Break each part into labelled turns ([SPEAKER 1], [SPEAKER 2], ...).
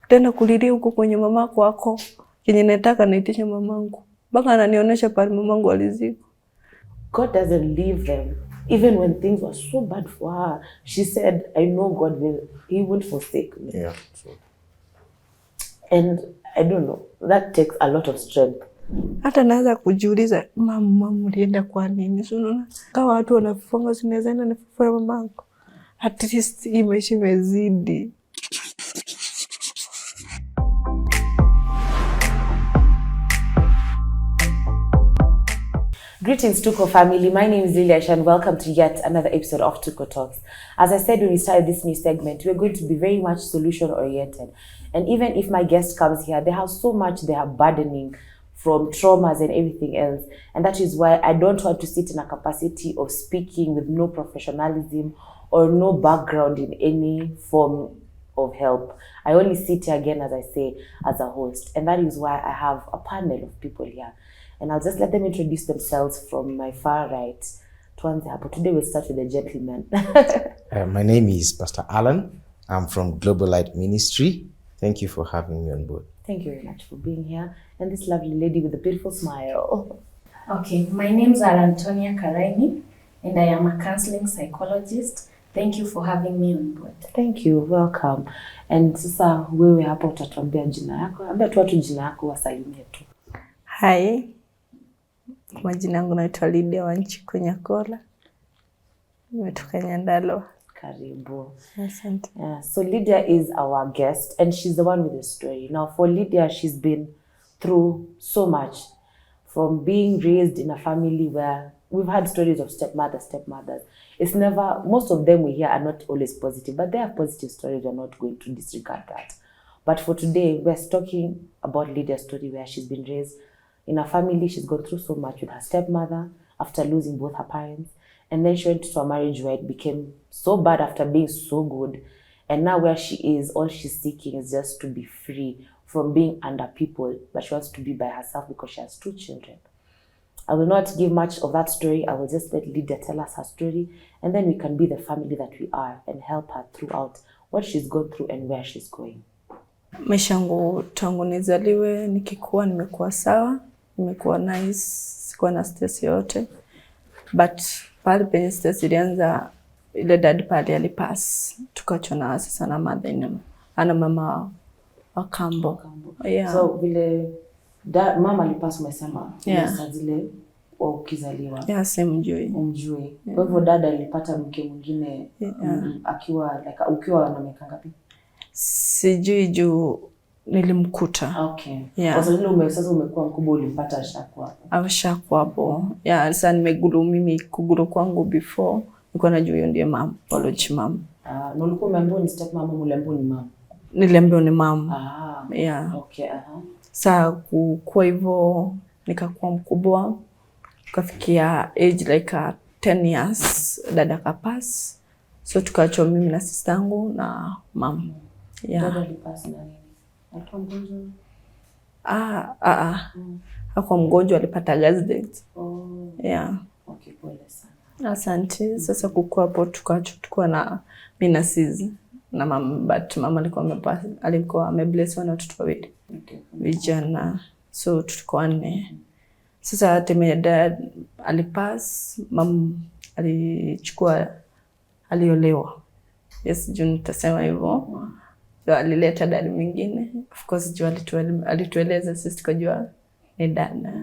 [SPEAKER 1] tena kulilia huko kwenye mamako wako. Yenye nataka naitisha mamangu. Baka ananionyesha pale mamangu aliziko.
[SPEAKER 2] God doesn't leave them. Even when things were so bad for her, she said, I know God he won't forsake me.
[SPEAKER 3] Yeah. So.
[SPEAKER 2] And I don't know, that takes a lot of strength.
[SPEAKER 1] Hata naweza kujiuliza mama mlienda kwa nini? So unaona kama watu wanafunga sinaweza enda nifufue mamangu. At least imeishi mezidi.
[SPEAKER 2] Greetings Tuko family, my name is Lydia and welcome to yet another episode of Tuko Talks. As I said when we started this new segment, we're going to be very much solution oriented. And even if my guest comes here, they have so much they are burdening from traumas and everything else. And that is why I don't want to sit in a capacity of speaking with no professionalism or no background in any form of help. I only sit here again, as I say, as a host. And that is why I have a panel of people here. And I'll just let them introduce themselves from my far right. Today we'll start with the gentleman.
[SPEAKER 3] My name is Pastor Alan. I'm from Global Light Ministry. Thank you for having me on board.
[SPEAKER 2] Thank you very much for being here. And this lovely lady with a beautiful smile.
[SPEAKER 4] Okay, my name's Antonia Karaini, and I am a counseling psychologist. Thank you for having me on board.
[SPEAKER 2] Thank you, welcome. And sasa wewe hapa utatuambia jina yako. Ambia tu watu jina yako wasalimie tu.
[SPEAKER 1] Hi. Kwa jina yangu naitwa Lydia wa nchi Konyakola. Nimetoka Nyandalo.
[SPEAKER 2] Karibu.
[SPEAKER 1] Asante.
[SPEAKER 2] So Lydia is our guest and she's the one with the story. Now for Lydia, she's been through so much. From being raised in a family where we've had stories of stepmothers. It's never, most of them we hear are not always positive, but they have positive stories. We're not going to disregard that. But for today, we're talking about Lydia's story where she's been raised in a family. She's gone through so much with her stepmother after losing both her parents. And then she went to a marriage where it became so bad after being so good. And now where she is, all she's seeking is just to be free from being under people. But she wants to be by herself because she has 2 children. I will not give much of that story. I will just let Lydia tell us her story. And then we can be the family that we are and help her throughout what she's gone through and where she's going.
[SPEAKER 1] Maisha yangu tangu nizaliwe nikikuwa nimekuwa sawa. Nimekuwa nice, sikuwa na stress yote. But pale penye stress ilianza ile dad pale alipass. Tukachona sasa na mother ana mama wa kambo. Yeah.
[SPEAKER 2] So vile mama alipass umesema sasa zile ukizaliwa.
[SPEAKER 1] Yeah, simjui.
[SPEAKER 2] Umjui. Kwa hivyo dada alipata mke mwingine akiwa like ukiwa na miaka ngapi?
[SPEAKER 1] Sijui juu nilimkuta.
[SPEAKER 2] Okay.
[SPEAKER 1] Yeah.
[SPEAKER 2] Kwa sababu sasa umekuwa mkubwa ulimpata ashakuwa hapo.
[SPEAKER 1] Ashakuwa hapo. Yeah, sasa nimegulu mimi kugulu kwangu before nilikuwa najua hiyo ndiye mama, biology mama.
[SPEAKER 2] Na ulikuwa umeambiwa ni step mama, uliambiwa ni mama.
[SPEAKER 1] Niliambiwa ni mama. Yeah.
[SPEAKER 2] Okay,
[SPEAKER 1] Sasa kwa hivyo nikakuwa mkubwa. Tukafikia age like 10 years dada kapass. So tukaachwa mimi na sister yangu na mama. Yeah.
[SPEAKER 2] Dada alipass na nini? Alikuwa mgonjwa?
[SPEAKER 1] Hakuwa mgonjwa, alipata accident. Yeah.
[SPEAKER 2] Okay, pole sana.
[SPEAKER 1] Asante. Sasa kukua hapo tukachukua na mimi na sizi na mama, but mama alikuwa amebless na watoto wawili.
[SPEAKER 2] Okay.
[SPEAKER 1] Vijana. So tulikuwa 4. Sasa dad alipass, mama aliolewa. Yes, juu nitasema hivyo. So alileta dad mwingine. Of course juu alitueleza sisi tukajua ni dada.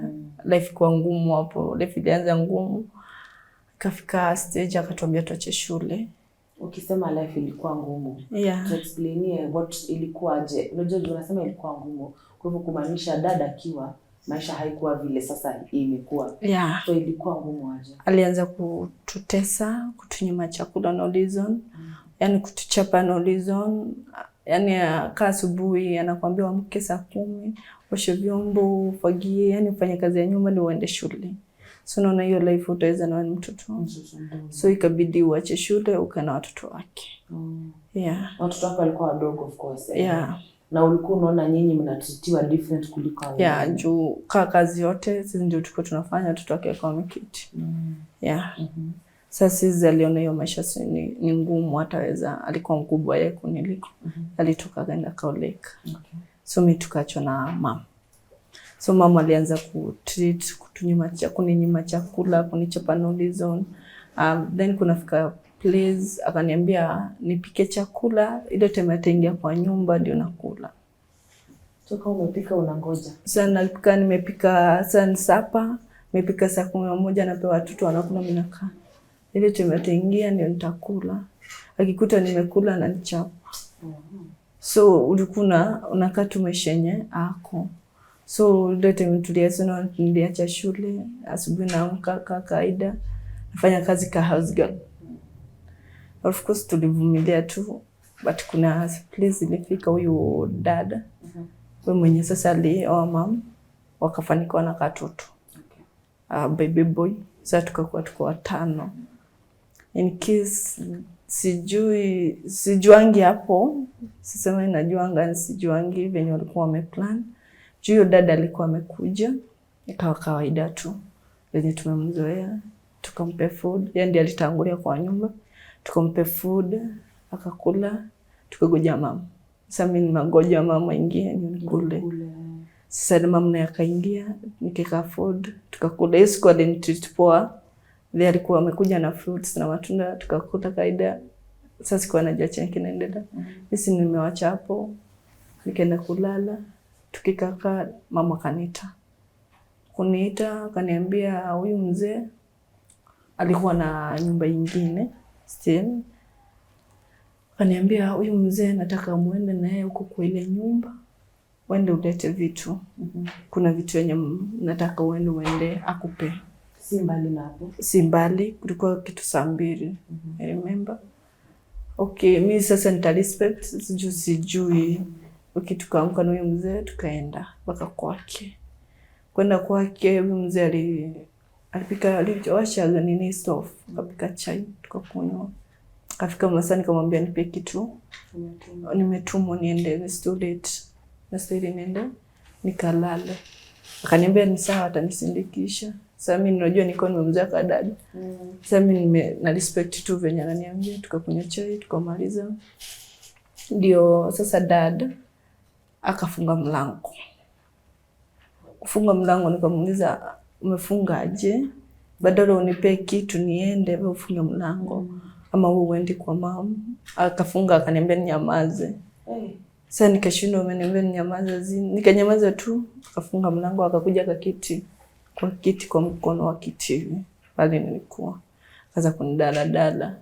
[SPEAKER 1] Life kwa ngumu hapo. Life ilianza ngumu. Kafika stage akatuambia tuache shule.
[SPEAKER 2] Ukisema life ilikuwa ngumu.
[SPEAKER 1] Yeah.
[SPEAKER 2] To explain what ilikuwaje. Unajua unasema ilikuwa ngumu. Kwa hivyo kumaanisha dada akiwa maisha haikuwa vile sasa imekuwa.
[SPEAKER 1] Yeah.
[SPEAKER 2] So ilikuwa ngumu aje?
[SPEAKER 1] Alianza kututesa, kutunyima chakula no reason. Yani kutuchapa no reason. Yani kaa asubuhi anakuambia amke saa 10, oshe vyombo, fagie, yani ufanye kazi ya nyumba ni uende shule. So unaona hiyo life utaweza na mtoto. So ikabidi uache shule ukana watoto wake. Yeah.
[SPEAKER 2] Watoto wako walikuwa wadogo of course.
[SPEAKER 1] Yeah.
[SPEAKER 2] Na ulikuwa unaona nyinyi mnatitiwa different kuliko wao.
[SPEAKER 1] Yeah, juu kazi yote sisi ndio tuko tunafanya, watoto wake kwa mkiti. Yeah. Sasa sisi aliona hiyo maisha ni ngumu, hataweza. Alikuwa mkubwa yeye kuniliko. Alitoka kaenda kaoleka. So mimi tukaachwa na mama. So mama alianza kuninyima chakula, kunichapa noulizon. Then kunafika place akaniambia nipike chakula ile time ataingia kwa nyumba ndio nakula.
[SPEAKER 2] Toka umepika unangoja.
[SPEAKER 1] Sasa napika, nimepika sana sapa, nimepika saa 11 napewa watoto wanakula, mimi nakaa. Ile time ataingia ndio nitakula. Akikuta nimekula ananichapa. So ulikuwa unakaa tu maisha ako. So ile time tulianza niliacha shule, asubuhi naamka kawaida, nafanya kazi ka house girl. Of course tulivumilia tu, but kuna place ilifika huyu dada. Wewe mwenye sasa alioa mama, wakafanikiwa na katoto. Baby boy. Sasa tukakuwa tuko 5. In case sijuangi hapo, sisema najuanga, sijuangi venye walikuwa wameplan. Huyo dada alikuwa amekuja, ikawa kawaida tu. Venye tumemzoea, tukampe food. Yeye ndiye alitangulia kwa nyumba. Tukampe food, akakula, tukagoja mama. Sasa mimi nimegoja mama ingie nikule. Sasa mama naye akaingia, nikeka food, tukakula. Yesu kwa alinitreat poa. Yeye alikuwa amekuja na fruits na matunda, tukakula kaida. Sasa sikuwa najua chenye kinaendelea. Mimi nimewacha hapo, nikaenda kulala. Tukikaa mama kaniita. Kuniita akaniambia huyu mzee alikuwa na nyumba nyingine still. Akaniambia huyu mzee nataka muende naye huko kwa ile nyumba. Uende ulete vitu. Kuna vitu yenye nataka uende akupe.
[SPEAKER 2] Si mbali na hapo.
[SPEAKER 1] Si mbali, kulikuwa kitu saa 2. I remember. Okay, mimi sasa nitarespect, sijui. Okay, tukaamka na huyo mzee tukaenda mpaka kwake. Kwenda kwake huyo mzee alipika, aliwasha nini stove, akapika chai tukakunywa. Akafika masani nikamwambia nipe kitu. Nimetumwa niende, it's too late. Nastahili niende nikalale. Akaniambia ni sawa atanisindikisha. Sasa mimi najua niko nimemzaa kwa dada. Sasa mimi na respect tu venye ananiambia, tukakunywa chai tukamaliza. Ndio sasa dada akafunga mlango. Kufunga mlango nikamuuliza umefunga aje? Badala unipe kitu niende wewe ufunge mlango ama wewe uende kwa mama. Akafunga akaniambia nyamaze. Sasa nikashindwa, ameniambia nyamaza nikanyamaza tu. Akafunga mlango akakuja kwa mkono wa kiti pale nilikuwa. Akaanza kunidala.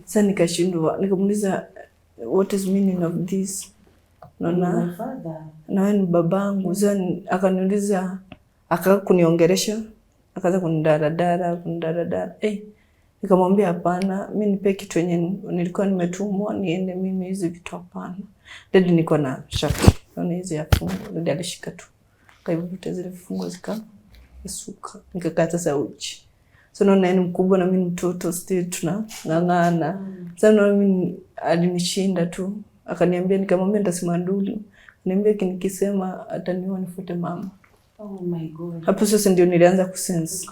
[SPEAKER 1] Sasa nikashindwa, nikamuuliza what is meaning of this? Na wewe ni babangu. Sasa akaniuliza, akakuniongelesha, akaanza kunidala. Nikamwambia hapana, mimi nipe kitu yenye nilikuwa nimetumwa niende mimi, hizo vitu hapana. Dadi niko na shaka. Naona hizo ya fungo. Dadi alishika tu. Kaivuta zile fungo zikasuka. Nikakaa sasa uchi. So naona ni mkubwa na mimi mtoto still tunang'ang'ana. Sasa naona mimi alinishinda tu. Akaniambia, nikamwambia nitasema nduli. Niambia nikisema ataniua nifuate mama.
[SPEAKER 2] Oh my God.
[SPEAKER 1] Hapo sasa ndio nilianza kusense.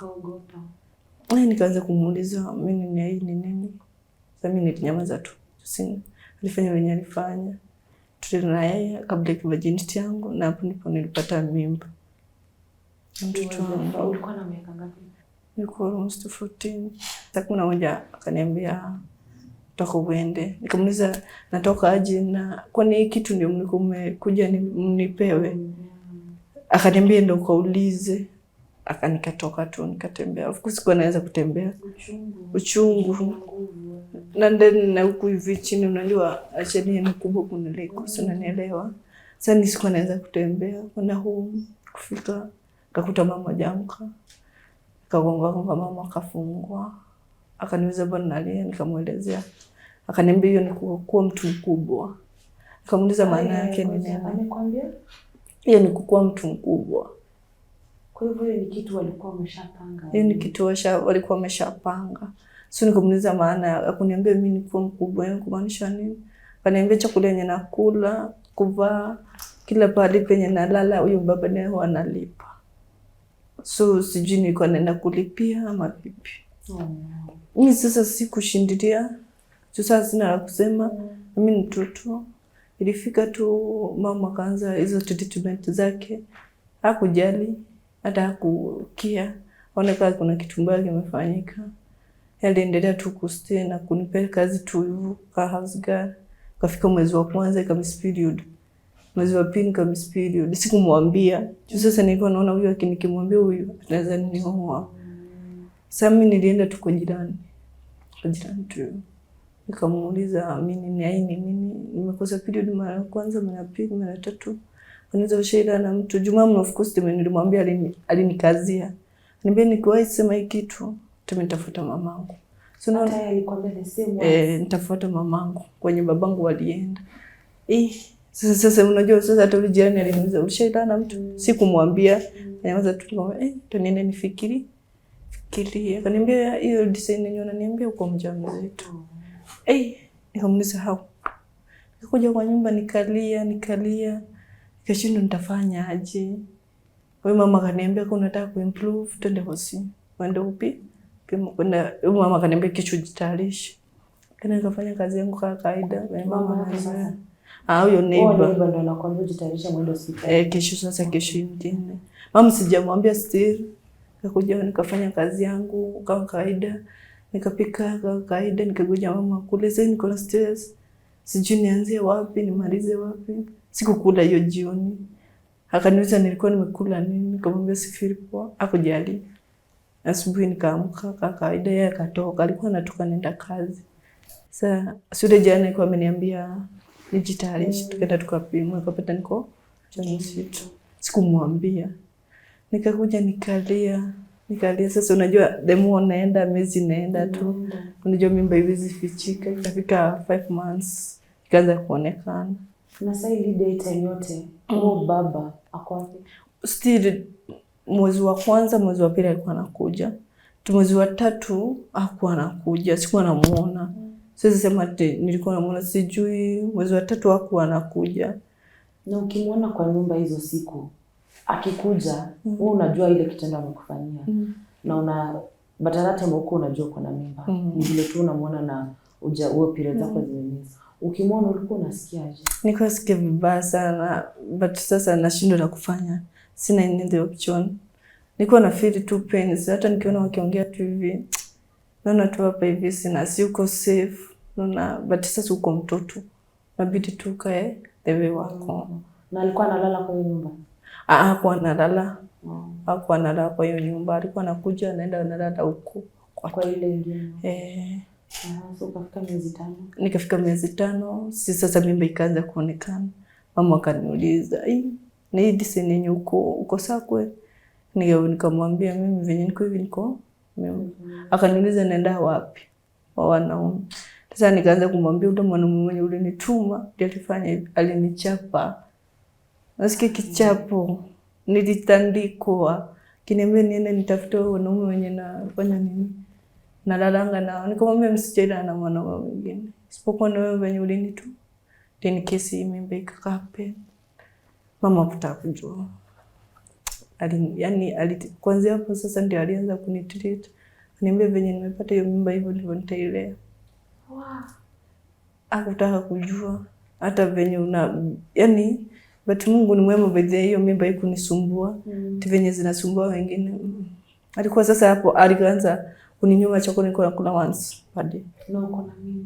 [SPEAKER 1] Nikaanza kumuuliza mimi ni nini? Sasa mimi nilinyamaza tu. Sina. Alifanya venye alifanya. Tulina yeye kabla ya virginity yangu na hapo ndipo nilipata mimba.
[SPEAKER 2] Mtoto wangu ulikuwa na miaka ngapi?
[SPEAKER 1] Nilikuwa almost 14. Sasa kuna mmoja akaniambia toka uende. Nikamuuliza natoka aje na kwani kitu ndio mmekuja nipewe? Akaniambia ndio kaulize. Akanikatoka tu nikatembea. Of course kwa naweza kutembea. Uchungu. Na huku hivi chini unajua acheni ni kubwa kuniliko. Sasa unanielewa. Sasa nisikuwa naweza kutembea. Kwenda home kufika kakuta mama jamka. Kagonga mama akafungwa. Akaniuliza bwana nalia, nikamuelezea. Akaniambia hiyo ni kuwa mtu mkubwa. Nikamuuliza maana yake ni nini?
[SPEAKER 2] Amekwambia?
[SPEAKER 1] Hiyo ni kuwa mtu mkubwa.
[SPEAKER 2] Kwa hivyo ni kitu walikuwa wameshapanga.
[SPEAKER 1] Hiyo ni kitu walikuwa wameshapanga. Sio nikamuuliza maana, akuniambia mimi ni kuwa mkubwa, yani kumaanisha nini? Akaniambia chakula yenye nakula, kuvaa, kila pale penye nalala huyo baba naye analipa. So sijui nilikuwa naenda kulipia ama vipi. Mimi sasa sikushindilia. Sasa sina la kusema. Mimi ni mtoto. Ilifika tu mama kaanza hizo treatment zake. Hakujali hata hakukia. Onekana kuna kitu mbaya kimefanyika. Aliendelea tu kustay na kunipea kazi tu hivyo ka house girl. Kafika mwezi wa kwanza kama period. Mwezi wa pili kama period. Sikumwambia. Sasa nilikuwa naona huyu nikimwambia huyu anaweza nioa. Sasa mimi nilienda tu kwa jirani. Kwa jirani tu. Nikamuuliza mimi ni aini mimi nimekosa period mara ya kwanza, mara ya pili, mara ya tatu. Anaweza ushaida na mtu. Jumaa of course nilimwambia alinikazia. Niambia nikiwahi sema hiki kitu nitafuta mamangu.
[SPEAKER 2] So hata yeye alikwambia the same way.
[SPEAKER 1] Nitafuta mamangu kwenye babangu walienda. Sasa unajua sasa hata jirani aliniuliza ushaida na mtu. Sikumwambia. Anaanza tu kumwambia tunaenda nifikirie. Akaniambia hiyo design yenyewe unaniambia uko mjamzito. Nikamsahau. Nikakuja kwa nyumba nikalia. Nikashindwa nitafanya aje. Wewe mama akaniambia kwa unataka kuimprove twende hosi. Wende upi? Kuna mama akaniambia kesho jitayarishe. Kana nikafanya kazi yangu kama kawaida. Mama anasema huyo neighbor
[SPEAKER 2] ndo anakuambia jitayarishe mwendo hospitali.
[SPEAKER 1] Kesho nyingine. Mama sijamwambia still. Nikakuja nikafanya kazi yangu kama kawaida. Nikapika kama kawaida, nikagoja mama kule. Sasa niko na stress. Sijui nianzie wapi, nimalize wapi. Sikukula hiyo jioni. Akaniuliza nilikuwa nimekula nini, nikamwambia sifiri poa. Hakujali. Asubuhi nikaamka kama kawaida, yeye akatoka. Alikuwa anatoka nenda kazi. Sasa shule jana alikuwa ameniambia nijitayarishe, tukaenda tukapimwa, akapata niko mjamzito. Sikumwambia. Nikakuja nikalia. Sasa unajua demo unaenda miezi naenda tu. Unajua mimba hizi fichika. Ikafika 5 months ikaanza kuonekana.
[SPEAKER 2] Na sasa Lydia time yote baba ako wapi? Still
[SPEAKER 1] mwezi wa kwanza, mwezi wa pili alikuwa anakuja. Mwezi wa tatu hakuwa anakuja. Sikuwa namuona. Sasa sema nilikuwa namuona sijui. Mwezi wa tatu hakuwa anakuja.
[SPEAKER 2] Na ukimwona kwa nyumba hizo siku akikuja, wewe unajua ile kitendo amekufanyia. Na badala time huko unajua kuna mimba. Ni vile tu unamuona na uo period zako zimemaliza. Ukimwona ulikuwa unasikiaje?
[SPEAKER 1] Nilikuwa sikia vibaya sana, but sasa nashindwa la kufanya. Sina any option. Nilikuwa na feel tu pains. Hata nikiona wakiongea tu hivi, naona tu hapa hivi si uko safe. But sasa uko mtoto. Inabidi tu kae the way wako.
[SPEAKER 2] Na alikuwa analala kwa hiyo nyumba?
[SPEAKER 1] Hakuwa analala. Hakuwa analala kwa hiyo nyumba. Alikuwa anakuja anaenda analala huko
[SPEAKER 2] kwa ile nyingine. So ukafika miezi 5.
[SPEAKER 1] Nikafika miezi 5. Sasa mimba ikaanza kuonekana. Mama akaniuliza, "Na hii design yenyewe uko sawa kweli?" Nikamwambia mimi venye niko hivi niko. Akaniuliza naenda wapi? Wa wanaume. Sasa nikaanza kumwambia yule mwanamume mwenye ulinituma ndiye alifanya hivi, alinichapa. Nasikia kichapo. Nilitandikwa. Kiniambia niende nitafute wanaume wenye nafanya nini? Nalalanga nao. Nikamwambia msichana na mwanaume mwingine. Isipokuwa na wewe wenye ulinituma. Then kesi mimba ikakape. Mama kutaka kujua. Kwanza hapo sasa ndio alianza kunitreat. Niambia venye nimepata hiyo mimba hivyo ndivyo nitailea. Hakutaka kujua hata venye but Mungu ni mwema, baadhi hiyo mimba ikunisumbua. Venye zinasumbua wengine. Alikuwa sasa hapo alianza kuninyima chakula, niko nakula once per day.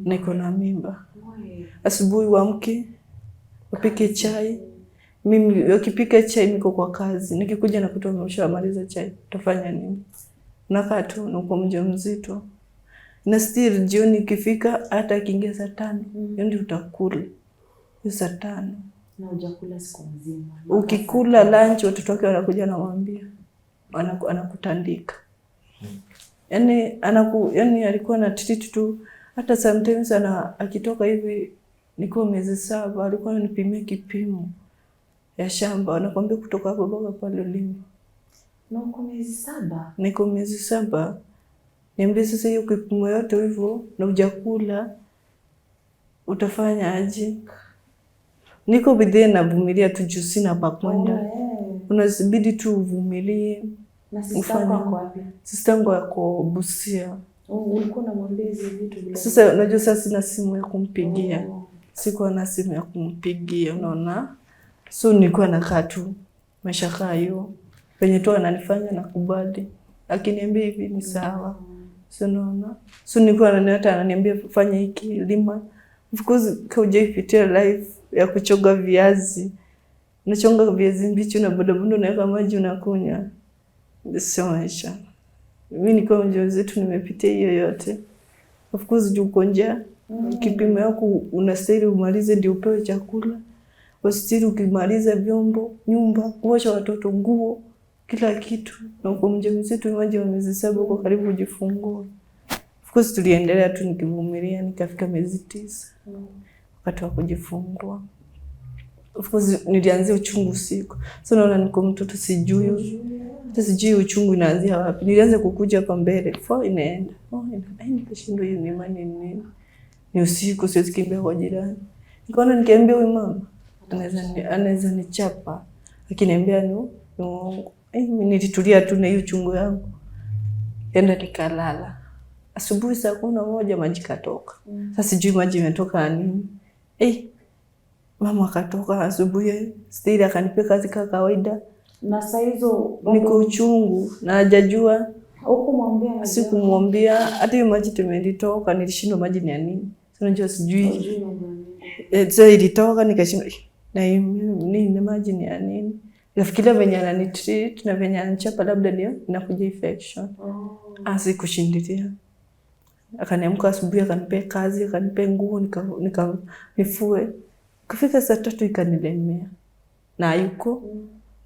[SPEAKER 1] Niko na mimba. Asubuhi uamke, upike chai. Mimi ukipika chai niko kwa kazi. Nikikuja nakuta umeshamaliza chai. Utafanya nini? Unakaa tu na uko mjamzito. Na still jioni ikifika hata kiingia saa 5, ndio utakula. Hiyo saa 5.
[SPEAKER 2] Na hujakula siku nzima.
[SPEAKER 1] Ukikula lunch watoto wake wanakuja na mwambia. Anakutandika. Yaani alikuwa na treat tu, hata sometimes akitoka hivi niko miezi 7 alikuwa ananipimia kipimo ya shamba, anakuambia kutoka hapo mpaka pale ulipo.
[SPEAKER 2] Na uko miezi 7?
[SPEAKER 1] Niko miezi 7. Niambia sasa hiyo kipimo yote hivyo na hujakula utafanya aje? Niko bidii na vumilia tu juu sina pa kwenda. Unazibidi tu uvumilie.
[SPEAKER 2] Na sister wako wapi?
[SPEAKER 1] Sister yangu yako Busia.
[SPEAKER 2] Ulikuwa unamwambia hizi vitu vile?
[SPEAKER 1] Sasa unajua sasa sina simu ya kumpigia. Sikuwa na simu ya kumpigia, unaona. So nilikuwa nakaa tu maisha kaa hiyo. Penye tu ananifanya nakubali. Akiniambia hivi ni sawa. So unaona. So nilikuwa ananiambia fanya hiki, lima. Of course hujaipitia life ya kuchoga viazi. Unachonga viazi mbichi na bodaboda unaweka maji unakunywa. Sio maisha. Mimi niko mjamzito nimepitia hiyo yote. Of course juu uko njaa. Kipimo yako unastahili umalize ndio upewe chakula. Usitiri ukimaliza vyombo, nyumba, kuosha watoto, nguo, kila kitu. Na uko mjamzito imagine wa miezi 7 uko karibu kujifungua. Of course tuliendelea tu nikivumilia nikafika miezi 9. Wakati wa kujifungua. Of course nilianzia uchungu usiku. So naona niko mtoto sijui. Sijui uchungu inaanzia wapi. Nilianza kukuja hapa mbele. Inaenda. Nikashindwa hiyo ni imani nini. Ni usiku siwezi kimbia kwa jirani. Nikaona nikiambia huyu mama anaweza nichapa. Akiniambia ni uongo. Mimi nilitulia tu na hiyo uchungu yangu. Enda nikalala. Asubuhi saa 11 maji katoka. Sasa sijui maji imetoka nini. Mama akatoka asubuhi, still akanipea kazi kama kawaida.
[SPEAKER 2] Na saa hizo
[SPEAKER 1] niko uchungu na hajajua.
[SPEAKER 2] Hukumwambia?
[SPEAKER 1] Sikumwambia. Hata hiyo maji tumelitoka nilishindwa maji ni ya nini. Unajua sijui. Sasa ilitoka nikashindwa na nini maji ni ya nini. Nafikiria venye ananitreat na venye ananichapa labda ndio inakuja infection. Sikushindilia. Akaniamka asubuhi akanipea kazi, akanipea nguo nifue. Kufika saa 3 ikanilemea. Na yuko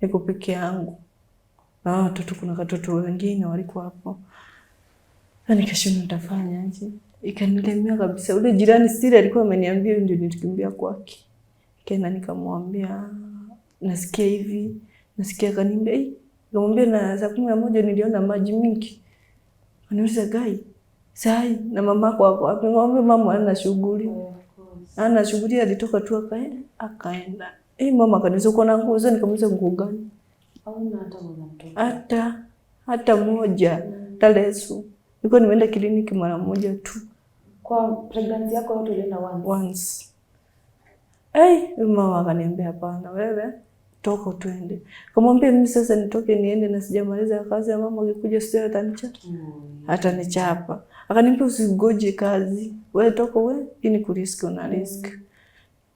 [SPEAKER 1] niko peke yangu. Na watoto kuna watoto wengine walikuwa hapo. Na nikashindwa nitafanya aje. Ikanilemea kabisa. Ule jirani siri alikuwa ameniambia ndio nilikimbia kwake. Kaenda nikamwambia nasikia hivi, nasikia kaniambia nikamwambia na saa 11 niliona maji mingi. Anauliza gai. Sai na mamako wako. Akamwambia mama ana shughuli. Ana shughuli alitoka tu akaenda. Mama akaniuliza uko na nguo? Sasa nikamuuliza nguo gani?
[SPEAKER 2] Hauna hata mtoto.
[SPEAKER 1] Hata moja. Leso. Nilikuwa nimeenda kliniki mara moja tu.
[SPEAKER 2] Kwa pregnancy yako yote ulienda
[SPEAKER 1] once. Mama akaniambia hapana wewe toka twende. Kamwambia mimi sasa nitoke niende na sijamaliza kazi ya mama akikuja sio atanichapa. Atanichapa. Akaniambia usigoje kazi. Wewe toka wewe ini kurisk una risk.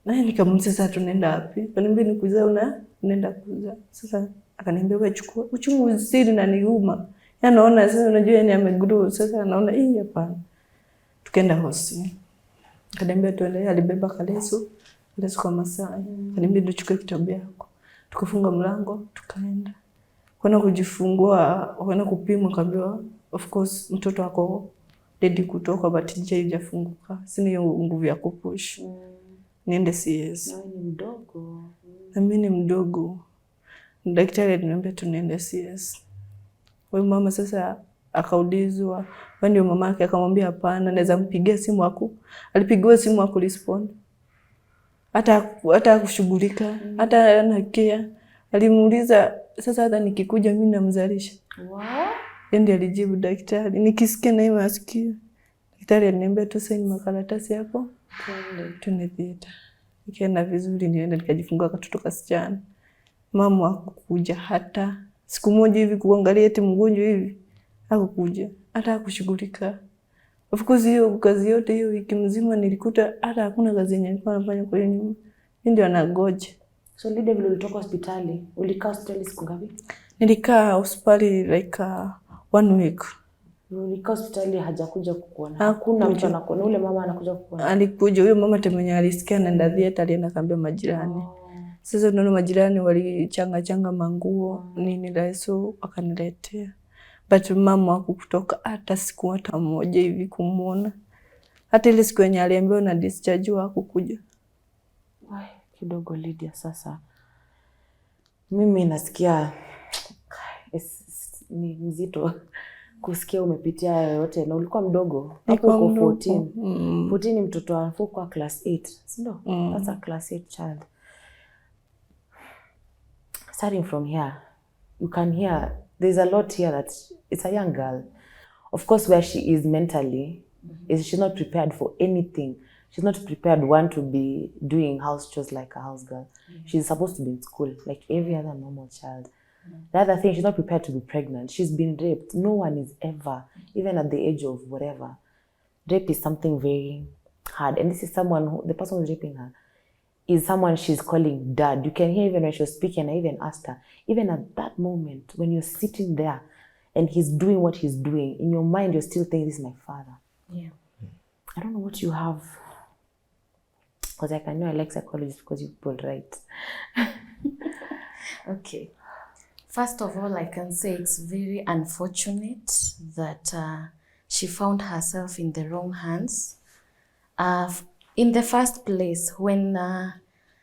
[SPEAKER 1] Na nikamuuliza sasa tunaenda wapi? Akaniambia nikuza unaenda kuza. Sasa akaniambia wewe chukua uchungu siri na niuma. Naona sasa unajua yani amegrow sasa anaona hapana. Tukaenda hospitali. Akaniambia tuende alibeba leso kwa Masai. Akaniambia tuchukue kitabu yako. Tukafunga mlango tukaenda. Kwenda kujifungua, kwenda kupimwa kaambiwa of course mtoto wako ready kutoka but haijafunguka. Sina hiyo nguvu ya kupush. Niende CS.
[SPEAKER 2] Ni mdogo.
[SPEAKER 1] Mimi ni mdogo. Daktari aliniambia tunaenda CS. Wewe mama sasa akaulizwa, wewe ndio mama yake? Akamwambia hapana, naweza mpigia simu yako. Alipigiwa simu yako respond. Hata kushughulika, hata anakia. Alimuuliza sasa hata nikikuja mimi namzalisha. Ndiye alijibu daktari. Nikisikia na masikio. Daktari aliniambia tu saini makaratasi yako. Tuende theater. Nikaenda vizuri nienda nikajifungua katoto kasichana. Mama hakukuja hata siku moja hivi kuangalia eti mgonjwa hivi. Hakukuja. Hata kushughulika. Of course hiyo kazi yote hiyo wiki mzima nilikuta hata hakuna kazi yenye nilikuwa nafanya kwa hiyo nyumba. Ndio anagoja.
[SPEAKER 2] So Lydia vile ulitoka hospitali, ulikaa hospitali siku ngapi?
[SPEAKER 1] Nilikaa hospitali like 1 week.
[SPEAKER 2] Ulikaa hospitali hajakuja kukuona. Hakuna mtu anakuona. Ule mama anakuja kukuona.
[SPEAKER 1] Alikuja huyo mama mwenye alisikia anaenda theater alienda kaambia majirani. Sasa ndio majirani walichanga manguo nini leso akaniletea. But mama hakutoka hata siku hata moja hivi kumuona. Hata ile siku yenye aliambiwa na discharge hakukuja.
[SPEAKER 2] Kidogo Lydia sasa. Mimi nasikia ni mzito kusikia umepitia yote na ulikuwa mdogo. Hapo uko 14. 14 ni mtoto wangu kwa class 8. Si ndio? That's a class 8 child. Starting from here, you can hear there's a lot here that it's a young girl. Of course, where she is mentally, is she's not prepared for anything. She's not prepared, one, to be doing house chores like a house girl. She's supposed to be in school, like every other normal child. The other thing, she's not prepared to be pregnant. She's been raped. No one is ever, even at the age of whatever. Rape is something very hard. And this is someone who, the person who's raping her, is someone she's calling dad. You can hear even when she was speaking, I even asked her, even at that moment, when you're sitting there and he's doing what he's doing, in your mind, you're still thinking, this is my father.
[SPEAKER 4] Yeah.
[SPEAKER 2] I don't know what you have. Because I know I like psychology because you people write.
[SPEAKER 4] Okay. First of all, I can say it's very unfortunate that she found herself in the wrong hands. In the first place, when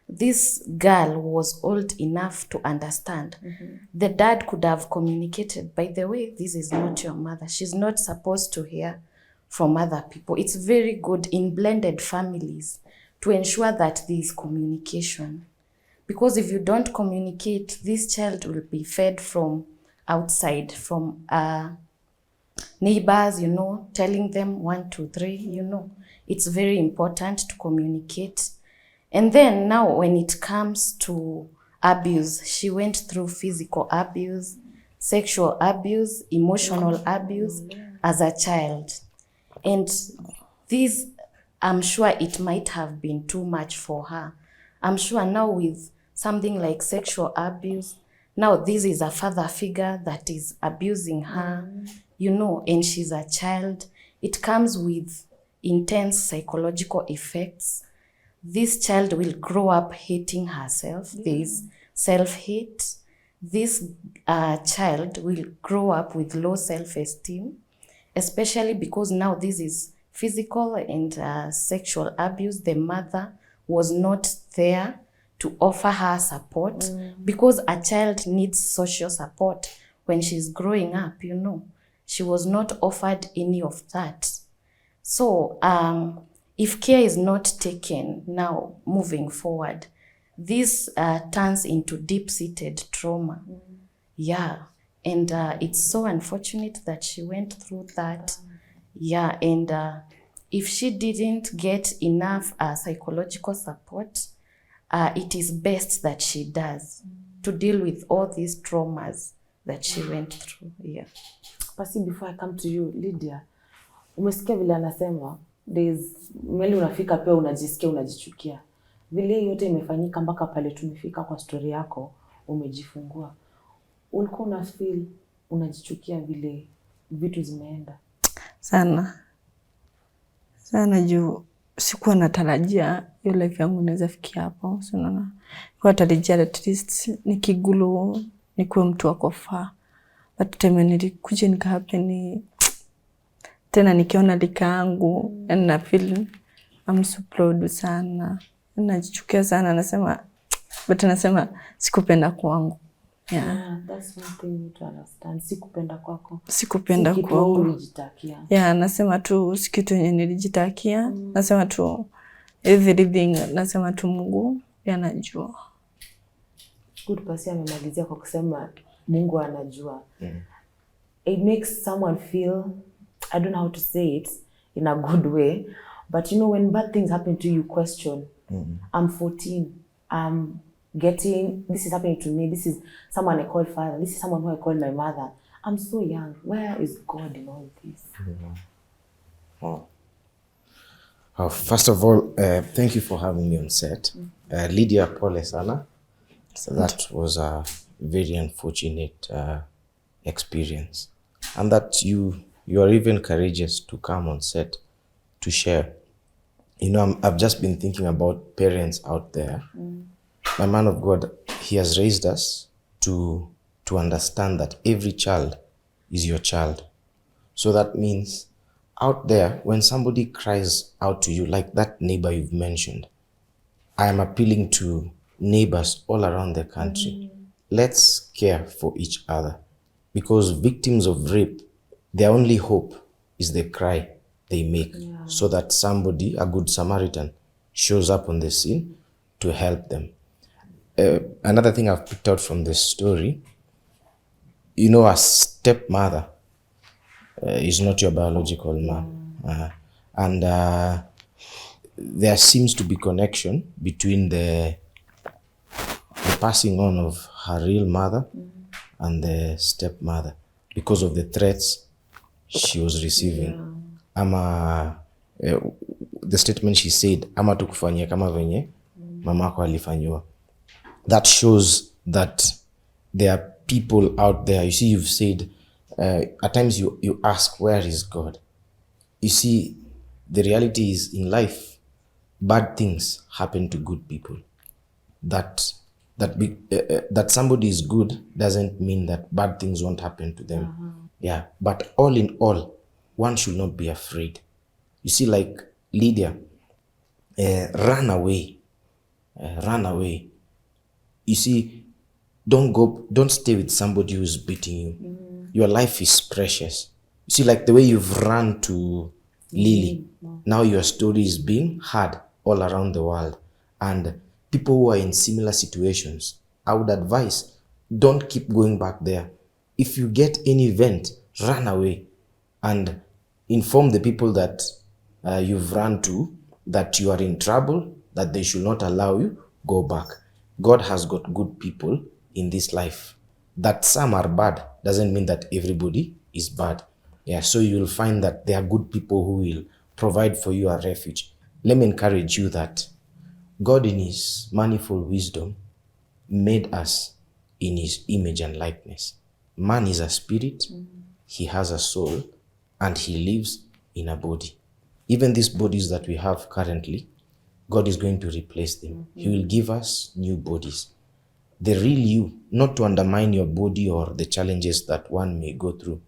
[SPEAKER 4] this girl was old enough to understand, the dad could have communicated, by the way, this is not your mother. She's not supposed to hear from other people. It's very good in blended families to ensure that there is communication. Because if you don't communicate, this child will be fed from outside, from neighbors, telling them 1, 2, 3, It's very important to communicate. And then now when it comes to abuse, she went through physical abuse, sexual abuse, emotional abuse as a child. And this, I'm sure it might have been too much for her. I'm sure now with something like sexual abuse, now this is a father figure that is abusing her, and she's a child. It comes with intense psychological effects. This child will grow up hating herself. There is self-hate. This child will grow up with low self-esteem, especially because now this is physical and sexual abuse. The mother was not there to offer her support because a child needs social support when she's growing up, She was not offered any of that. So if care is not taken now moving forward, this turns into deep-seated trauma. Yeah, and it's so unfortunate that she went through that. Yeah, and if she didn't get enough psychological support, it is best that she does to deal with all these traumas that she went through. Yeah.
[SPEAKER 2] Pasi, before I come to you, Lydia, umesikia vile anasema, mweli unafika pia unajisikia, unajichukia. Vile yote imefanyika mpaka pale tumefika kwa story yako, umejifungua. Ulikuwa una feel unajichukia vile vitu zimeenda?
[SPEAKER 1] Sana juu sikuwa natarajia hiyo life yangu inaweza fikia hapo. Unaona? Kwa tarajia at least nikigulu nikuwe mtu wako faa. But time nilikuja nikahappen tena nikiona lika yangu and na feel I'm so proud sana. Najichukia sana, nasema sikupenda kwangu.
[SPEAKER 2] Yeah, that's one thing you need to understand. Sikupenda kwako.
[SPEAKER 1] Sikupenda kwangu.
[SPEAKER 2] Ulijitakia.
[SPEAKER 1] Yeah, nasema tu sikitu yenye nilijitakia. Nasema tu everything, nasema tu Mungu anajua.
[SPEAKER 2] Good Pasi amemalizia kwa kusema Mungu anajua. It makes someone feel, I don't know how to say it in a good way, but when bad things happen to you, question. I'm 14. This is happening to me. This is someone I call father. This is someone who I call my mother. I'm so young. Where is God in all this?
[SPEAKER 3] First of all, thank you for having me on set. Lydia, pole sana. That was a very unfortunate experience. And that you are even courageous to come on set to share. I've just been thinking about parents out there. My man of God, he has raised us to understand that every child is your child. So that means out there, when somebody cries out to you, like that neighbor you've mentioned, I am appealing to neighbors all around the country. Let's care for each other, because victims of rape, their only hope is the cry they make, so that somebody, a good Samaritan, shows up on the scene to help them. Another thing I've picked out from this story, a stepmother, is not your biological mom. And there seems to be connection between the passing on of her real mother and the stepmother because of the threats she was receiving. Ama the statement she said, ama tukufanyia kama venye mamako alifanywa. That shows that there are people out there. You see, you've said at times you ask, where is God? You see, the reality is in life, bad things happen to good people. That somebody is good doesn't mean that bad things won't happen to them. Yeah, but all in all, one should not be afraid. You see, like Lydia, run away. Run away. You see, don't stay with somebody who's beating you. Your life is precious. You see, like the way you've run to Lily, now your story is being heard all around the world. And people who are in similar situations, I would advise, don't keep going back there. If you get any event, run away and inform the people that you've run to that you are in trouble, that they should not allow you go back. God has got good people in this life. That some are bad doesn't mean that everybody is bad. Yeah, so you'll find that there are good people who will provide for you a refuge. Let me encourage you that God in his manifold wisdom made us in his image and likeness. Man is a spirit, he has a soul, and he lives in a body. Even these bodies that we have currently, God is going to replace them. He will give us new bodies. The real you, not to undermine your body or the challenges that one may go through.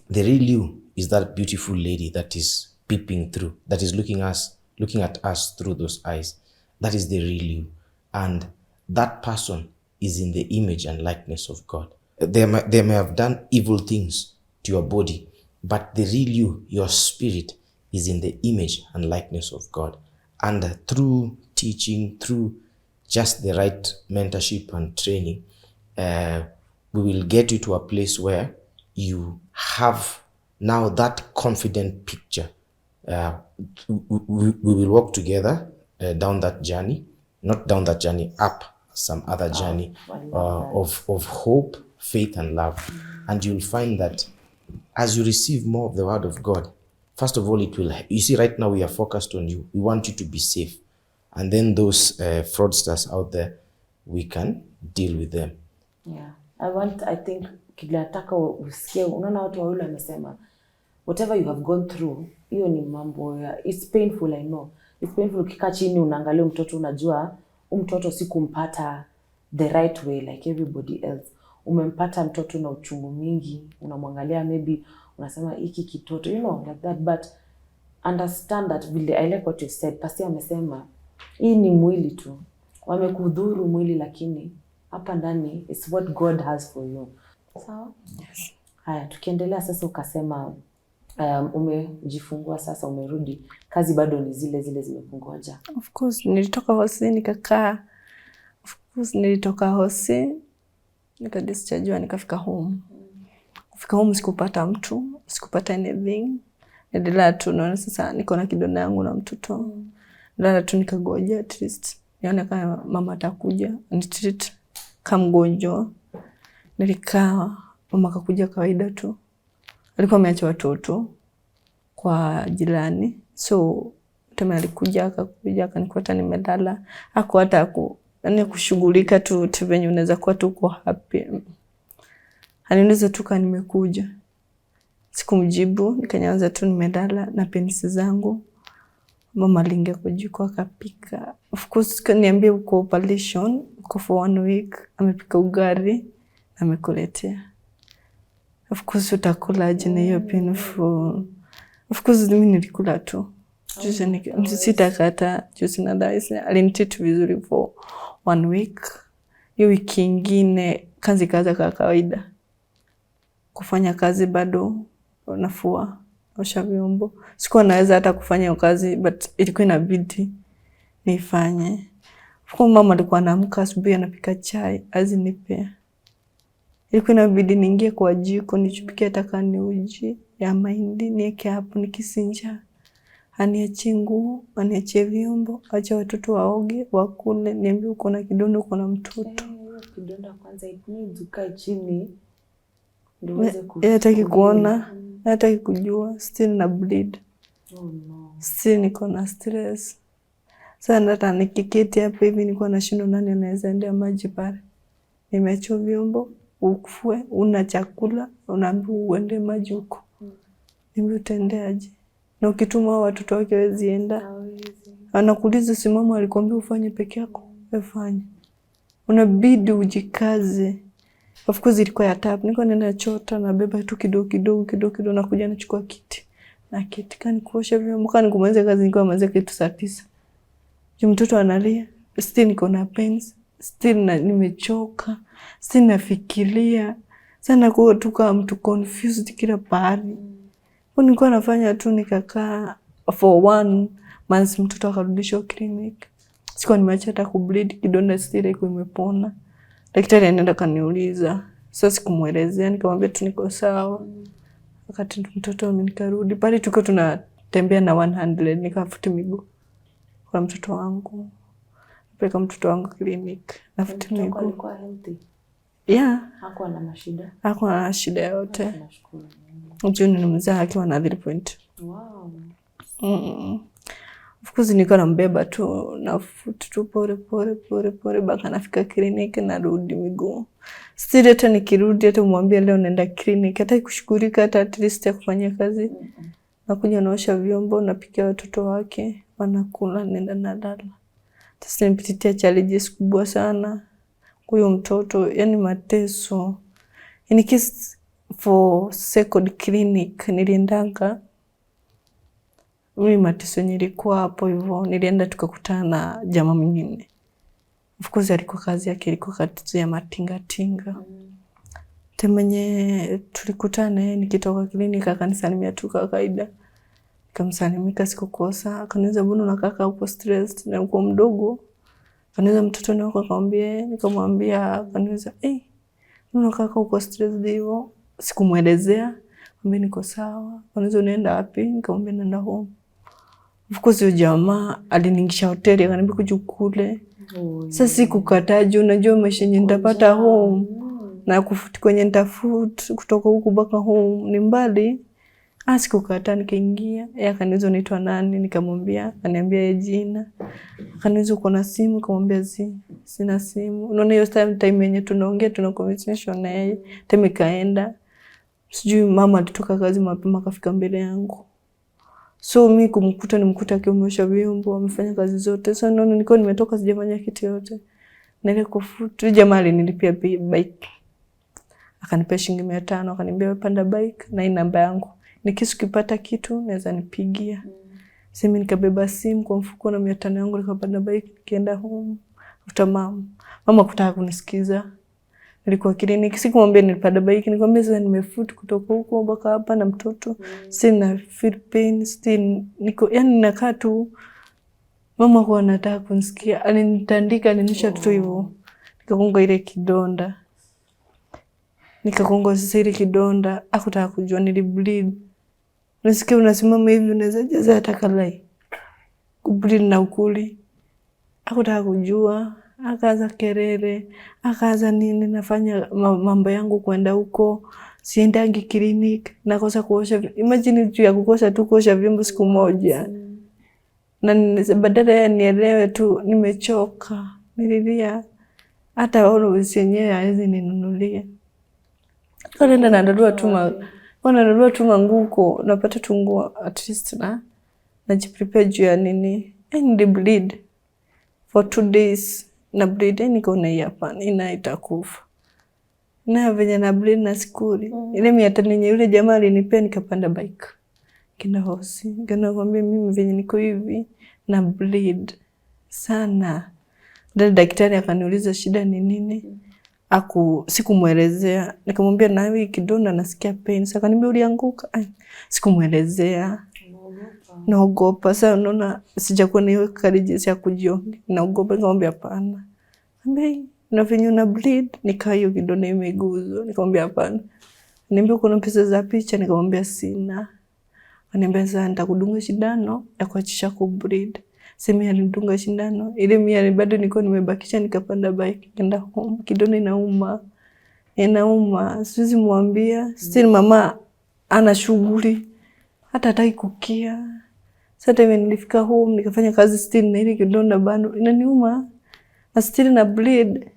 [SPEAKER 3] The real you is that beautiful lady that is peeping through, that is looking at us through those eyes. That is the real you. And that person is in the image and likeness of God. They may have done evil things to your body, but the real you, your spirit, is in the image and likeness of God. And through teaching, through just the right mentorship and training, we will get you to a place where you have now that confident picture. We will walk together down that journey, not down that journey, up some other journey of hope, faith, and love. And you'll find that as you receive more of the word of God, first of all, it will, you see, right now we are focused on you. We want you to be safe. And then those fraudsters out there, we can deal with them.
[SPEAKER 2] Yeah. I think, kilataka usikie, unaona watu wawili wamesema, whatever you have gone through, hiyo ni mambo ya, it's painful, I know. It's painful ukikaa chini unaangalia mtoto, unajua, mtoto si kumpata the right way like everybody else. Umempata mtoto na uchungu mingi, unamwangalia maybe, unasema hiki kitoto, you know, like that. But understand that, I like what you said. Pastor amesema, hii ni mwili tu. Wamekudhuru mwili, lakini hapa ndani is what God has for you. Sawa? Yes. Haya, tukiendelea sasa, ukasema umejifungua sasa, umerudi. Kazi bado ni zile zimepungoja.
[SPEAKER 1] Of course, nilitoka hosi nikakaa. Of course, nilitoka hosi nikadischargewa, nikafika home. Kufika home sikupata mtu, sikupata anything. Nilala tu, naona sasa niko na kidonda yangu na mtoto. Nilala tu nikagoja at least nione kama mama atakuja nitreat kama mgonjwa. Nilikaa, mama akakuja kawaida tu. Alikuwa ameacha watoto kwa jirani. So tena alikuja akanikuta nimelala. Hakuwa hata kushughulika tu venye unaweza kuwa tu uko happy. Aliniuliza tu kama nimekuja. Sikumjibu, nikanyaanza tu nimelala na penisi zangu. Mama aliingia kwa jiko akapika. Of course kaniambia uko operation, uko for 1 week, amepika ugali, amekuletea. Of course utakula aje na hiyo painful. Of course mimi nilikula tu. Sitakata, juzi na daisi. Alinitreat vizuri for 1 week. Hiyo wiki ingine kazi kwa kawaida. Kufanya kazi bado nafua, osha vyombo. Sikuwa naweza hata kufanya hiyo kazi, but ilikuwa inabidi nifanye. Kwa mama alikuwa anaamka asubuhi anapika chai azinipe. Ilikuwa inabidi niingie kwa jiko nichupike hata kama ni uji, ya mahindi niweke hapo nikisinja. Aniachie nguo, aniachie vyombo, acha watoto waoge, wakule, niambie uko na kidonda, uko na mtoto.
[SPEAKER 2] Kidonda kwanza ukae chini ndio uweze
[SPEAKER 1] hataki kuona, hataki kujua, still na bleed.
[SPEAKER 2] Oh no.
[SPEAKER 1] Still niko na stress. Sasa hata nikiketi hapa hivi niko na shindo nani anaweza endea maji pale. Nimeacha vyombo, ukufue, una chakula, unaambiwa uende maji huko. Mimi utaendeaje? Na ukituma watoto wake hawezi enda. Anakuuliza si mama alikwambia ufanye peke yako? Ufanye. Unabidi ujikaze. Of course ilikuwa ya tap. Niko nenda chota na beba tu kidogo na kuja nachukua kiti. Na kiti kani kuosha vyombo kani kumaliza kazi nilikuwa maliza kitu saa 9. Mtoto analia. Still niko na pains. Still nimechoka. Still nafikiria. Sana kwa tu kama mtu confused kila pahali. Nilikuwa nafanya tu nikakaa for 1 month mtoto akarudishwa clinic. Sikuwa nimeacha hata kubleed, kidonda still iko imepona. Daktari anaenda kaniuliza. Sasa sikumuelezea, nikamwambia tu niko sawa. Wakati mtoto nikarudi, pale tuko tunatembea na 100 nikafuta miguu kwa mtoto wangu. Napeleka mtoto wangu clinic, nafuta miguu.
[SPEAKER 2] Alikuwa healthy.
[SPEAKER 1] Yeah.
[SPEAKER 2] Hakuwa na mashida.
[SPEAKER 1] Hakuwa na shida yote.
[SPEAKER 2] Nashukuru.
[SPEAKER 1] Juni ni mzaa akiwa na 3 point.
[SPEAKER 2] Wow.
[SPEAKER 1] Of course nilikuwa nambeba tu nafuta tu pole baka nafika clinic na rudi miguu. Still hata nikirudi hata umwambia leo naenda clinic hata kushukurika hata at least ya kufanya kazi. Nakuja naosha vyombo, napikia watoto wake, wanakula, nenda nalala. Sasa nipitia challenges kubwa sana kwa huyo mtoto, yani mateso. In case for second clinic niliendanga mimi mateso nilikuwa hapo hivyo, nilienda tukakutana na jamaa mwingine. Of course alikuwa kazi yake ilikuwa kati ya matinga. Temenye tulikutana nikitoka clinic akanisalimia tu kwa kawaida. Nikamsalimia sikukosa, akaniuliza mbona unakaa uko stressed na uko mdogo? Akaniuliza mtoto ni wako, nikamwambia akaniuliza mbona unakaa uko stressed hivyo? Sikumuelezea, mwambie niko sawa. Akaniuliza unaenda wapi? Nikamwambia naenda home. Of course huyo jamaa aliniingisha hoteli akaniambia kuja kule. Sasa sikukataje, unajua maisha yenyewe nitapata home na kufuti kwenye nitafuti kutoka huku mpaka home ni mbali. Sikukata nikaingia. Yeye akaniuliza unaitwa nani? Nikamwambia, akaniambia jina. Akaniuliza uko na simu? Nikamwambia sina simu. Unaona hiyo time yenyewe tunaongea tuna conversation na yeye. Time kaenda. Sijui mama alitoka kazi mapema akafika mbele yangu. So mimi nimkuta akiwa ameosha vyombo, amefanya kazi zote. So naona nilikuwa nimetoka sijafanya kitu yote. Nile kufutu jamaa alinilipia bike. Akanipea shilingi 500, akaniambia panda bike na hii namba yangu. Nikisukipata kitu naweza nipigia. Sasa mimi nikabeba simu kwa mfuko na 500 yangu nikapanda bike nikaenda home. Kuta mama kutaka kunisikiza. Nilikuwa clinic, sikumwambia nilipanda bike, nikamwambia sasa nimefutu kutoka huko mpaka hapa na mtoto. Sina feel pain, still niko yani nakaa tu. Mama kwa anataka kunisikia, alinitandika alinisha tu hivyo. Nikakonga ile kidonda. Nikakonga sasa ile kidonda, hakutaka kujua nilibleed. Nasikia unasimama hivi unaweza jaza hata kalai. Kubleed na ukuli. Hakutaka kujua. Akaanza kelele, akaanza nini nafanya mambo yangu kwenda huko, siendangi clinic, nakosa kuosha. Imagine tu ya kukosa tu kuosha vyombo siku moja. Na badala ya nielewe tu nimechoka, nililia hata always yenyewe hawezi ninunulie. Nenda nanunua tu manguko, napata tu nguo at least na najiprepare juu ya nini. And bleed for 2 days. Na bleed niko na hapa itakufa. Na venye na bleed na sikuli. Ile 500 yenye yule jamaa alinipea nikapanda bike. Kina hosi. Nikamwambia mimi venye niko hivi na bleed sana. Ndio daktari akaniuliza shida ni nini? Sikumuelezea. Nikamwambia na wewe kidonda nasikia pain. Sasa akaniambia ulianguka. Sikumuelezea. Naogopa. Sasa unaona sijakuwa na hiyo courage ya kujiongea. Naogopa, nikamwambia hapana. Nikamwambia na venye una bleed nikaa hiyo kidonda imeguzwa. Nikamwambia hapana. Niambia kuna pesa za picha, nikamwambia sina. Ananiambia sasa nitakudunga shindano ya kuachisha kubreed. Sema alidunga shindano. Ile mimi bado nilikuwa nimebakisha, nikapanda bike nenda home. Kidole inauma. Siwezi mwambia. Still mama ana shughuli. Hata hataki kukia. Sasa hivi nilifika home nikafanya kazi still na ile kidonda bado inaniuma. Na still na bleed.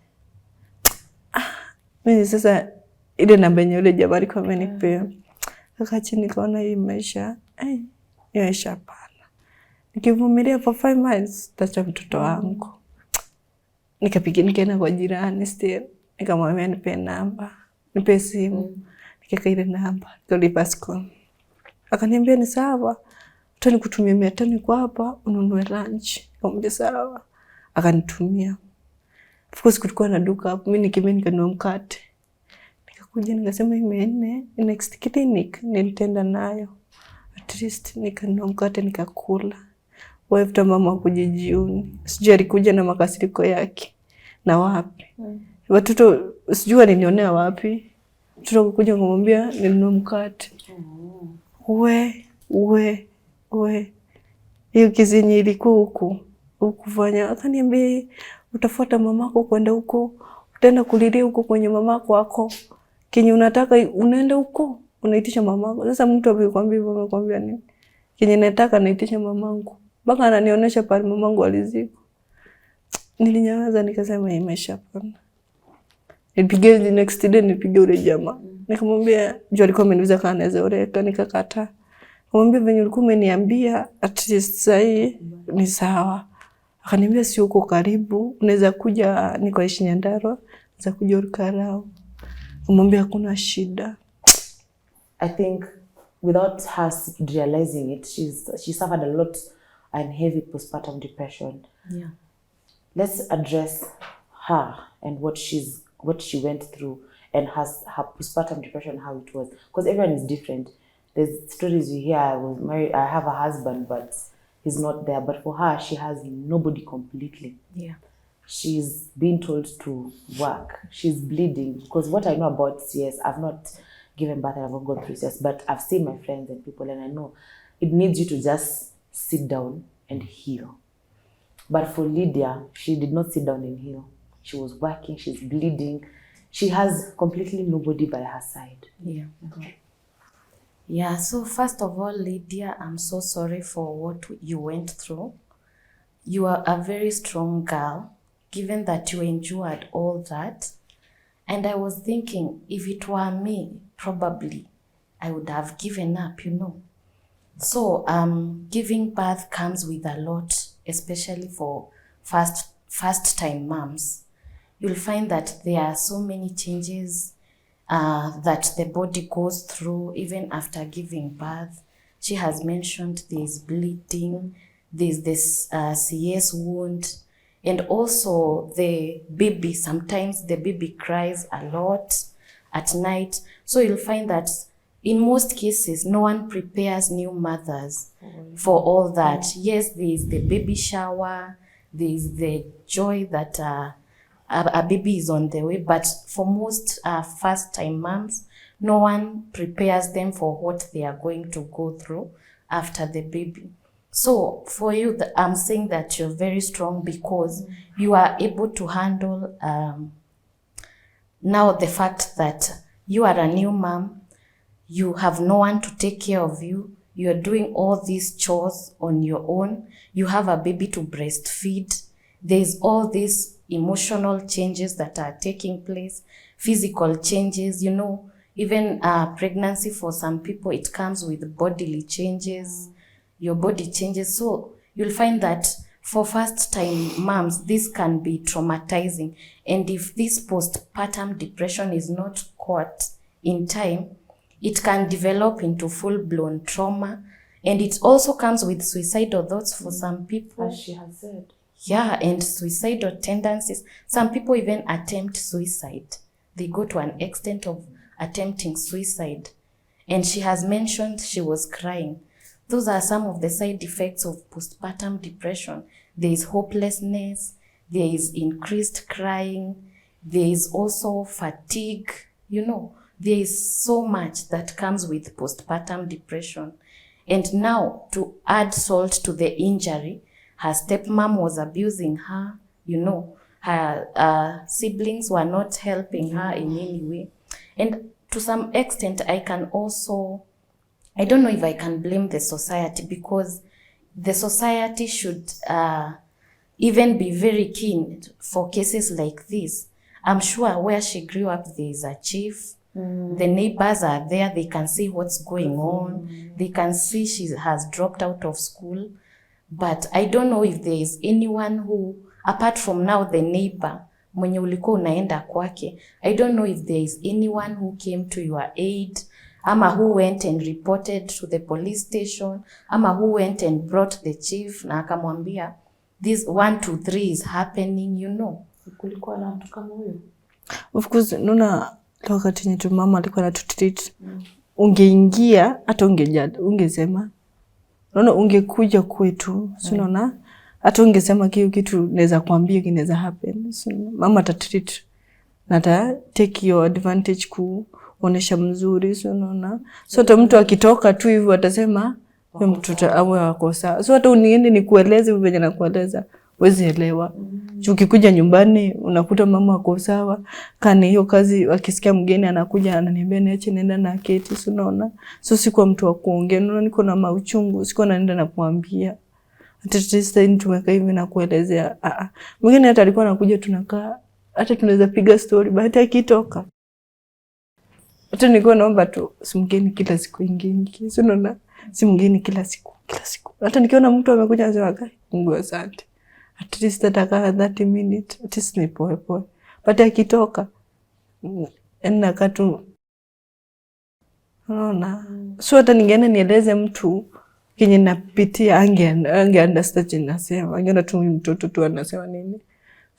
[SPEAKER 1] Mimi sasa ile namba yenye yule jamaa alikuwa amenipea. Kaka chini nikaona hii maisha, maisha hapana. Nikivumilia for 5 months tacha mtoto wangu. Nikaenda kwa jirani still. Nikamwambia nipe namba, nipe simu. Nikaweka ile namba, nikalipa school. Akaniambia ni sawa. Hata nikutumia 500 kwa hapa ununue lunch. Nikamwambia sawa. Akanitumia. Of course kulikuwa na duka hapo, mimi nikanunua mkate. Nikakuja nikasema imene next clinic nilitenda nayo. At least nikanunua mkate nikakula. After mama kuja jioni. Sijui alikuja na makasiriko yake. Na wapi? Watoto sijui alinionea wapi. Mtoto kuja kumwambia nilinunua mkate. Hiyo kizinyi ilikuwa huko. Ukufanya akaniambia utafuata mamako kwenda huko. Utaenda kulilia huko kwenye mamako wako. Kenye unataka unaenda huko, unaitisha mamako. Sasa mtu amekwambia hivyo, amekwambia nini? Kenye nataka naitisha mamangu. Mpaka ananionyesha pale mamangu aliziko. Nilinyamaza nikasema imesha pana. Nilipiga the next day nilipiga ule jamaa. Nikamwambia juu alikuwa ameniuliza kama anaweza oreka, nikakataa. Nikamwambia venye ulikuwa umeniambia at least sahi ni sawa. Akaniambia si uko karibu, unaweza kuja niko ishi Nyandarua, unaweza kuja Ukarao. Kumwambia kuna shida.
[SPEAKER 2] I think without her realizing it, she suffered a lot and heavy postpartum depression.
[SPEAKER 4] Yeah.
[SPEAKER 2] Let's address her and what she went through and her postpartum depression, how it was. Because everyone is different. There's stories you hear, I was married, I have a husband, but he's not there. But for her, she has nobody completely.
[SPEAKER 4] Yeah.
[SPEAKER 2] She's being told to work. She's bleeding. Because what I know about CS, I've not given birth and I've not gone through CS, but I've seen my friends and people and I know it needs you to just sit down and heal. But for Lydia, she did not sit down and heal. She was working, she's bleeding. She has completely nobody by her side.
[SPEAKER 4] Yeah. Yeah, so first of all, Lydia, I'm so sorry for what you went through. You are a very strong girl, given that you endured all that. And I was thinking, if it were me, probably I would have given up, So giving birth comes with a lot, especially for first-time moms. You'll find that there are so many changes that the body goes through even after giving birth. She has mentioned there's bleeding, there's this CS wound, and also the baby, sometimes the baby cries a lot at night. So you'll find that in most cases, no one prepares new mothers for all that. Yes, there's the baby shower, there's the joy that a baby is on the way, but for most first-time moms, no one prepares them for what they are going to go through after the baby. So for you, I'm saying that you're very strong because you are able to handle now the fact that you are a new mom, you have no one to take care of you, you're doing all these chores on your own, you have a baby to breastfeed, there's all these emotional changes that are taking place, physical changes, even pregnancy for some people, it comes with bodily changes, your body changes. So you'll find that for first-time moms, this can be traumatizing. And if this postpartum depression is not caught in time, it can develop into full-blown trauma. And it also comes with suicidal thoughts for some people.
[SPEAKER 2] As she has said.
[SPEAKER 4] Yeah, and suicidal tendencies. Some people even attempt suicide. They go to an extent of attempting suicide. And she has mentioned she was crying. Those are some of the side effects of postpartum depression. There is hopelessness, there is increased crying, there is also fatigue, there is so much that comes with postpartum depression. And now, to add salt to the injury, her stepmom was abusing her, you know, her siblings were not helping her in any way. And to some extent, I don't know if I can blame the society, because the society should even be very keen for cases like this. I'm sure where she grew up, there is a chief. The neighbors are there. They can see what's going on. They can see she has dropped out of school. But I don't know if there is anyone who, apart from now the neighbor, mwenye ulikuwa unaenda kwake, I don't know if there is anyone who came to your aid, ama who went and reported to the police station, ama who went and brought the chief na akamwambia this 1 2 3 is happening, you know.
[SPEAKER 2] Kulikuwa na mtu kama huyo?
[SPEAKER 1] Of course, nuna wakati yetu mama alikuwa anatutreat. Ungeingia hata ungesema. Unaona, ungekuja kwetu, so unaona, hata ungesema kitu naweza kuambia kinaweza happen. So mama atatreat na ata take your advantage kuonesha mzuri, so unaona. So hata mtu akitoka tu hivyo atasema huyo mtoto awe wako sawa. So hata uniende nikueleze venye nakueleza, huwezi elewa. Ukikuja nyumbani unakuta mama ako sawa, kani hiyo kazi akisikia mgeni anakuja ananiambia niache nenda na keti, so unaona. So sikuwa mtu wa kuongea, unaona, niko na mauchungu, sikuwa naenda na kuambia. Hata sasa tumekaa hivi na kuelezea. Mwingine hata alikuwa anakuja tunakaa, hata tunaweza piga story, bahati akitoka. Hata nilikuwa naomba tu si mgeni kila siku ingingi, so unaona, si mgeni kila siku. Hata nikiona mtu amekuja anasema kai, Mungu asante. At least ataka 30 minutes, at least ni poe. But akitoka ena katu, unaona. So hata ningeenda nieleze mtu kenye napitia ange understand nasema. Angeona tu mtoto tu anasema nini.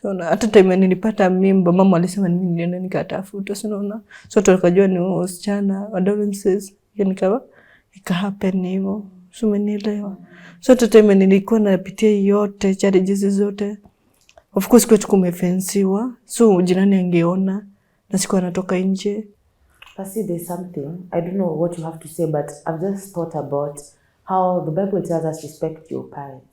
[SPEAKER 1] So hata time nilipata mimba, mama alisema mimi nilienda nikatafuta, so unaona. So tukajua ni wasichana adolescents, nikawa happen hivyo. So umenielewa. So hata time nilikuwa napitia yote, challenges zote. Of course kwetu kumefensiwa. So jirani angeona na sikuwa natoka nje.
[SPEAKER 2] Pasi, there's something, I don't know what you have to say, but I've just thought about how the Bible tells us respect your parents.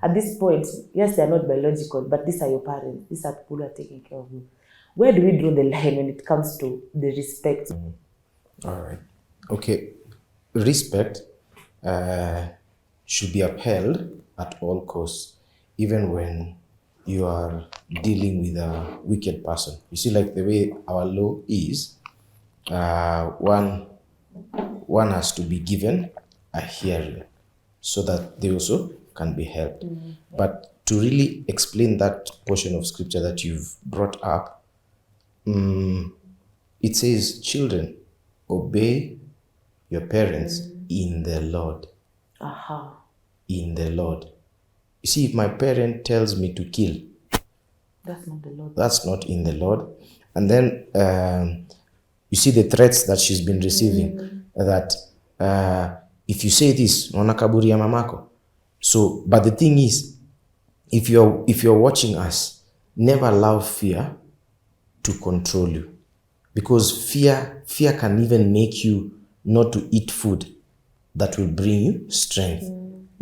[SPEAKER 2] At this point, yes, they are not biological, but these are your parents. These are people who are taking care of you. Where do we draw the line when it comes to the respect?
[SPEAKER 3] All right. Okay. Respect should be upheld at all costs, even when you are dealing with a wicked person. You see, like the way our law is, one has to be given a hearing so that they also can be helped. But to really explain that portion of scripture that you've brought up, it says, children, obey your parents in the Lord. In the Lord. You see, if my parent tells me to kill,
[SPEAKER 2] that's not the Lord.
[SPEAKER 3] That's not in the Lord. And then you see the threats that she's been receiving, that if you say this, naona kaburi ya mamako. So, but the thing is, if you're watching us, never allow fear to control you, because fear can even make you not to eat food that will bring you strength.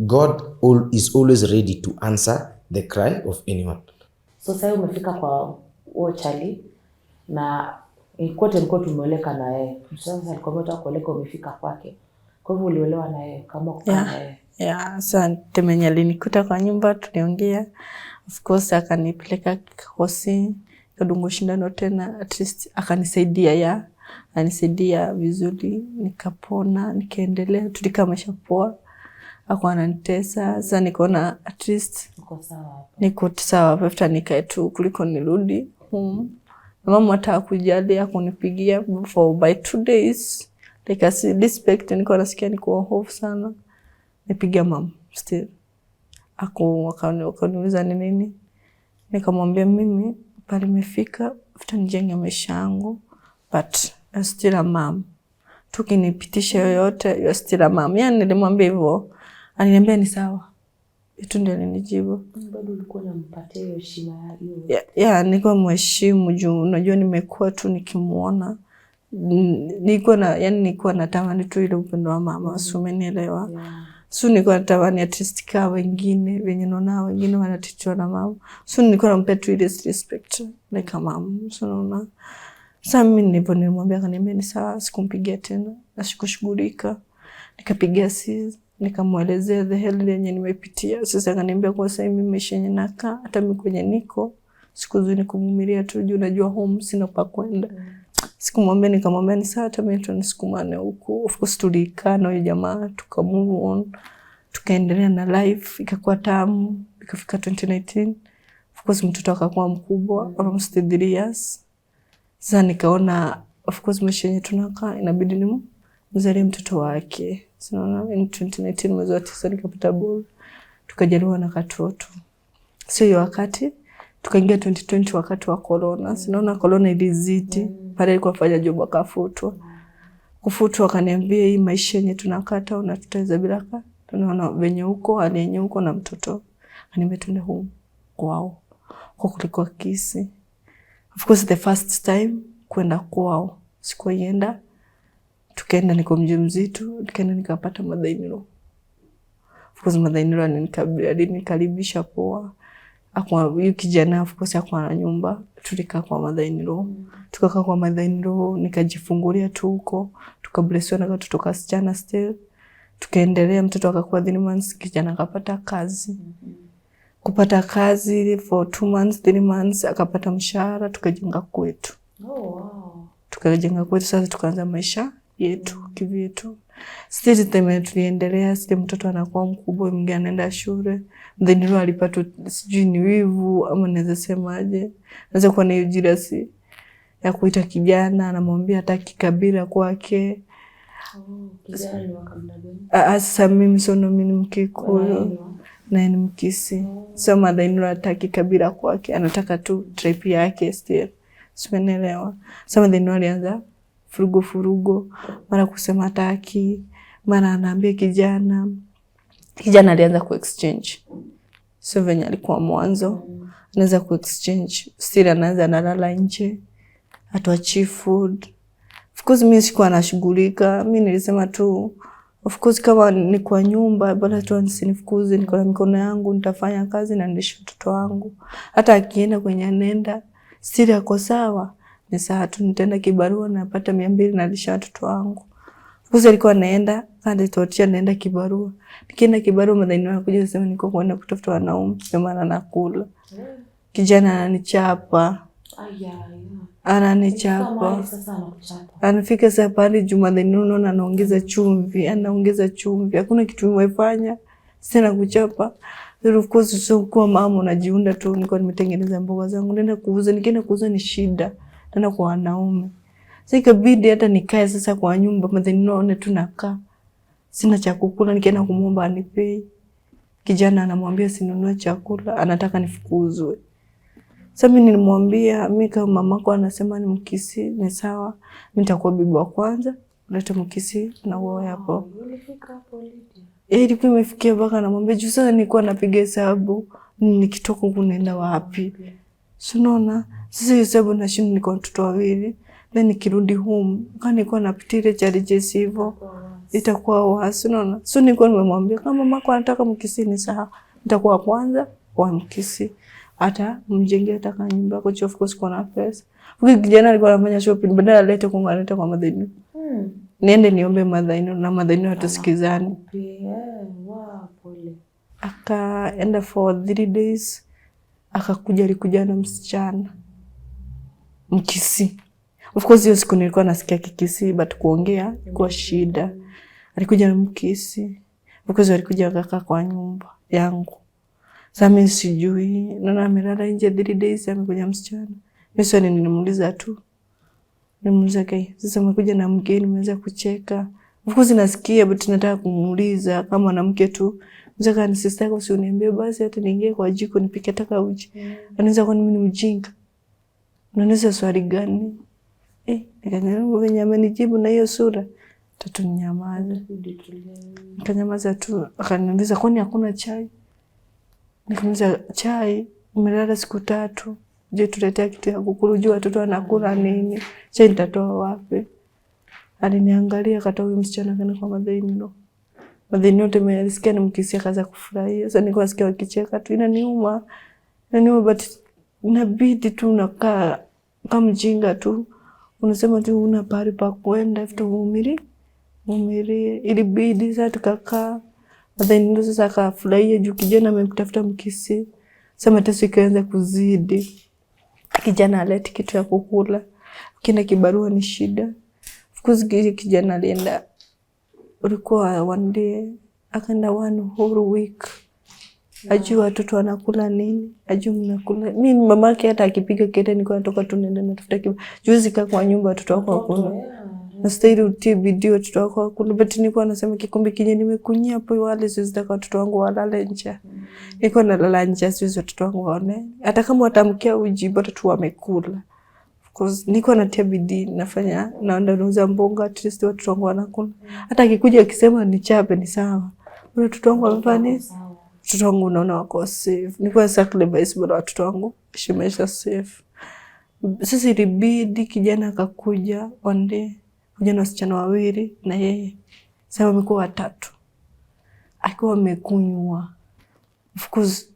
[SPEAKER 3] God is always ready to answer the cry of anyone.
[SPEAKER 2] So sasa umefika kwa Charlie na kote mko tumeoleka na yeye. Sasa alikuwa anataka kuoleka, umefika kwake. Kwa hivyo uliolewa na yeye kama kukaa na yeye.
[SPEAKER 1] Asante. Mwenye alinikuta kwa nyumba tuliongea. Of course akanipeleka hosi, kadungo shindano tena, at least akanisaidia anisaidia vizuri, nikapona, nikaendelea, tulikaa maisha poa. Hakuwa ananitesa. Sasa nikaona at least niko sawa, after nikae tu kuliko nirudi home. Na mama hata hakujali, hakunipigia for by 2 days. Like I respect, niko nasikia niko hofu sana. Nipigia mama still. Akaniuliza ni nini? Nikamwambia mimi pale nimefika, after nijenge maisha yangu, but I'm still a mom. Tukinipitisha yoyote, you're still a mom. Yani nilimwambia hivyo. Aliniambia ni sawa. Itu ndio alinijibu.
[SPEAKER 2] Bado ulikuwa unampatia heshima hiyo.
[SPEAKER 1] Nilikuwa mheshimu juu unajua nimekuwa tu nikimuona nilikuwa natamani tu ile upendo wa mama, umenielewa? So nilikuwa natamani at least kama wengine wenye naona wengine wanatitiwa na mama. So nilikuwa nampea tu ile respect like mama. So naona sasa mimi nilimwambia akaniambia ni sawa, sikumpigia tena, nasikushughulika. Nikapigia simu, nikamuelezea the hell yenye nimepitia. Sasa akaniambia kwa sasa mimi maisha yenye nakaa, hata mimi kwenye niko sikuzuni kuvumilia tu juu najua home sina pa kwenda. Sikumwambia, nikamwambia ni sawa, hata mimi tunisukumane huko. Of course tulikaa na yule jamaa, tuka move on, tukaendelea na life, ikakuwa tamu, ikafika 2019. Of course mtoto akakuwa mkubwa, almost 3 years. Sasa nikaona of course maisha yenye tunakaa inabidi nimzalie mtoto wake. Sinaona in 2019 mwezi wa 9 nikapata ball, tukajaliwa na katoto. Sio hiyo wakati tukaingia 2020 wakati wa corona. Sinaona corona ilizidi, pale alikuwa afanya job akafutwa. Kufutwa akaniambia hii maisha yenye tunakata unatutaweza bila ka. Tunaona venye huko, hali yenye huko na mtoto. Akaniambia tuende home kwao. Kwa kulikuwa kisi. Of course the first time kwenda kwao. Sikuenda. Tukaenda niko mjamzito, nikaenda nikapata mother-in-law. Of course mother-in-law alinikaribisha poa. Akwa huyu kijana of course akwa na nyumba, tulikaa kwa mother-in-law. Tukakaa kwa mother-in-law, nikajifungulia tu huko, tukablessiwa na watoto kasichana still. Tukaendelea, mtoto akakuwa 3 months, kijana akapata kazi. Kupata kazi for 2 months, 3 months akapata mshahara, tukajenga kwetu. Tukajenga kwetu, sasa tukaanza maisha yetu kivyetu. Still time tuliendelea, still mtoto anakuwa mkubwa, mwingine anaenda shule. Then alipata sijui ni wivu ama naweza semaje. Naweza kuwa na ujirasi ya kuita kijana, anamwambia hataki kabila kwake.
[SPEAKER 2] Kijana ni wa kabila gani?
[SPEAKER 1] Sasa mimi sono mimi Mkikuyu na ni Mkisi. So mother-in-law hataki kabila kwake, anataka tu tribe yake still. Simenelewa. So mother-in-law alianza furugo, mara kusema hataki, mara anaambia kijana alianza ku-exchange. So venye alikuwa mwanzo, anaanza ku-exchange. Still anaanza analala nje, hatuachi food. Of course mimi sikuwa nashughulika, mimi nilisema tu of course kama ni kwa nyumba bora tu nisinifukuze, niko na mikono yangu, nitafanya kazi na nilishe mtoto wangu. Hata akienda kwenye nenda, still yako sawa. Ni sawa tu nitaenda kibarua napata 200 na nilisha watoto wangu. Kuzi alikuwa anaenda, hadi tuachia naenda kibarua. Nikienda kibarua mother-in-law anakuja kusema niko kwenda kutafuta wanaume, sema na nakula. Kijana ananichapa. Ananichapa. Anafika saa pale mother-in-law unaona anaongeza chumvi. Hakuna kitu nimefanya. Sina kuchapa. Of course so kwa mama unajiunda tu, nilikuwa nimetengeneza mboga zangu nenda kuuza, nikienda kuuza ni shida. Tena kwa wanaume. Sasa ikabidi hata nikae sasa kwa nyumba, mother-in-law tunakaa. Sina cha kukula, nikienda kumuomba anipei. Kijana anamwambia sinunue chakula, anataka nifukuzwe. Sasa mimi nilimwambia, mimi kama mamako anasema ni Mkisi, ni sawa. Mimi nitakuwa bibi wa kwanza, leta Mkisi na wewe hapo.
[SPEAKER 2] Ulifika hapo Lydia?
[SPEAKER 1] Ilikuwa imefikia mpaka namwambia juu sasa nilikuwa napiga hesabu, nikitoka huko naenda wapi? Unaona? Sasa hesabu na shida niko watoto wawili. Then nikirudi home, kama nilikuwa napitia challenges hivyo, itakuwa wasi, unaona? So nilikuwa nimemwambia kama mamako anataka Mkisi ni sawa, nitakuwa kwanza kwa Mkisi. Hata mjengea taka nyumba kwa of course kuna pesa. Huyu kijana alikuwa anafanya shopping, badala alete kungaleta kwa mother-in-law. Niende niombe mother-in-law na mother-in-law tusikizane. Pole. Akaenda for 3 days. Alikuja na msichana Mkisi. Of course hiyo siku nilikuwa nasikia Kikisi but kuongea kwa shida. Alikuja na Mkisi. Of course alikuja akakaa kwa nyumba yangu. Sasa mimi sijui, naona amelala nje 3 days amekuja msichana. Mimi sasa nilimuuliza tu. Nimuuliza kai, sasa amekuja na mgeni, nimeanza kucheka. Of course nasikia but nataka kumuuliza kama mwanamke tu. Mzaka ni sister yako, si uniambie basi hata niingie kwa jiko nipike taka uji. Anaweza kwa mimi ni mjinga. Unaniuliza swali gani? Nikanyamaza venye amenijibu na hiyo sura. Tatu nyamaza. Nikanyamaza tu, akaniuliza kwani hakuna chai? Nikamuuliza chai, umelala siku 3. Je, tuletea kitu ya kukula, jua watoto wanakula nini? Chai nitatoa wapi? Aliniangalia kata huyu msichana kana kwa madhainilo. Madhainilo temelisikia nimkisia kaza kufurahia. Sasa nilikuwa nasikia wakicheka tu inaniuma. But inabidi tu unakaa kama mjinga tu. Unasema tu una pahali pa kwenda vitu vumilie. Ilibidi sasa tukakaa. Madhainilo sasa akafurahia juu kijana amemtafuta mkisi. Sasa mateso ikaanza kuzidi. Kijana aleti kitu ya kukula. Kina kibarua ni shida. Of course kijana alienda ulikuwa one day akaenda one whole week. Ajui watoto wanakula nini, ajui mnakula. Mimi mamake hata akipiga kelele nilikuwa natoka tu nenda natafuta kiba. Juzi kaa kwa nyumba watoto wako wakula. Nastahili utie video watoto wako wakula. But nilikuwa nasema kikombe kinye nimekunyia hapo wale sizitaka watoto wangu walale nje. Nilikuwa nalala nje siwezi watoto wangu waone. Hata kama watamkia uji bado tu wamekula. Because niko natia bidii nafanya naenda nauza mboga at least watoto wangu wanakula. Hata akikuja akisema nichape ni sawa. Watoto wangu wamefanya watoto wangu unaona wako safe. Niko sacrifice bado watoto wangu shimesha safe. Sasa ilibidi kijana akakuja one day. Kuja na wasichana wawili na yeye. Sasa wamekuwa watatu. Akiwa amekunywa. Of course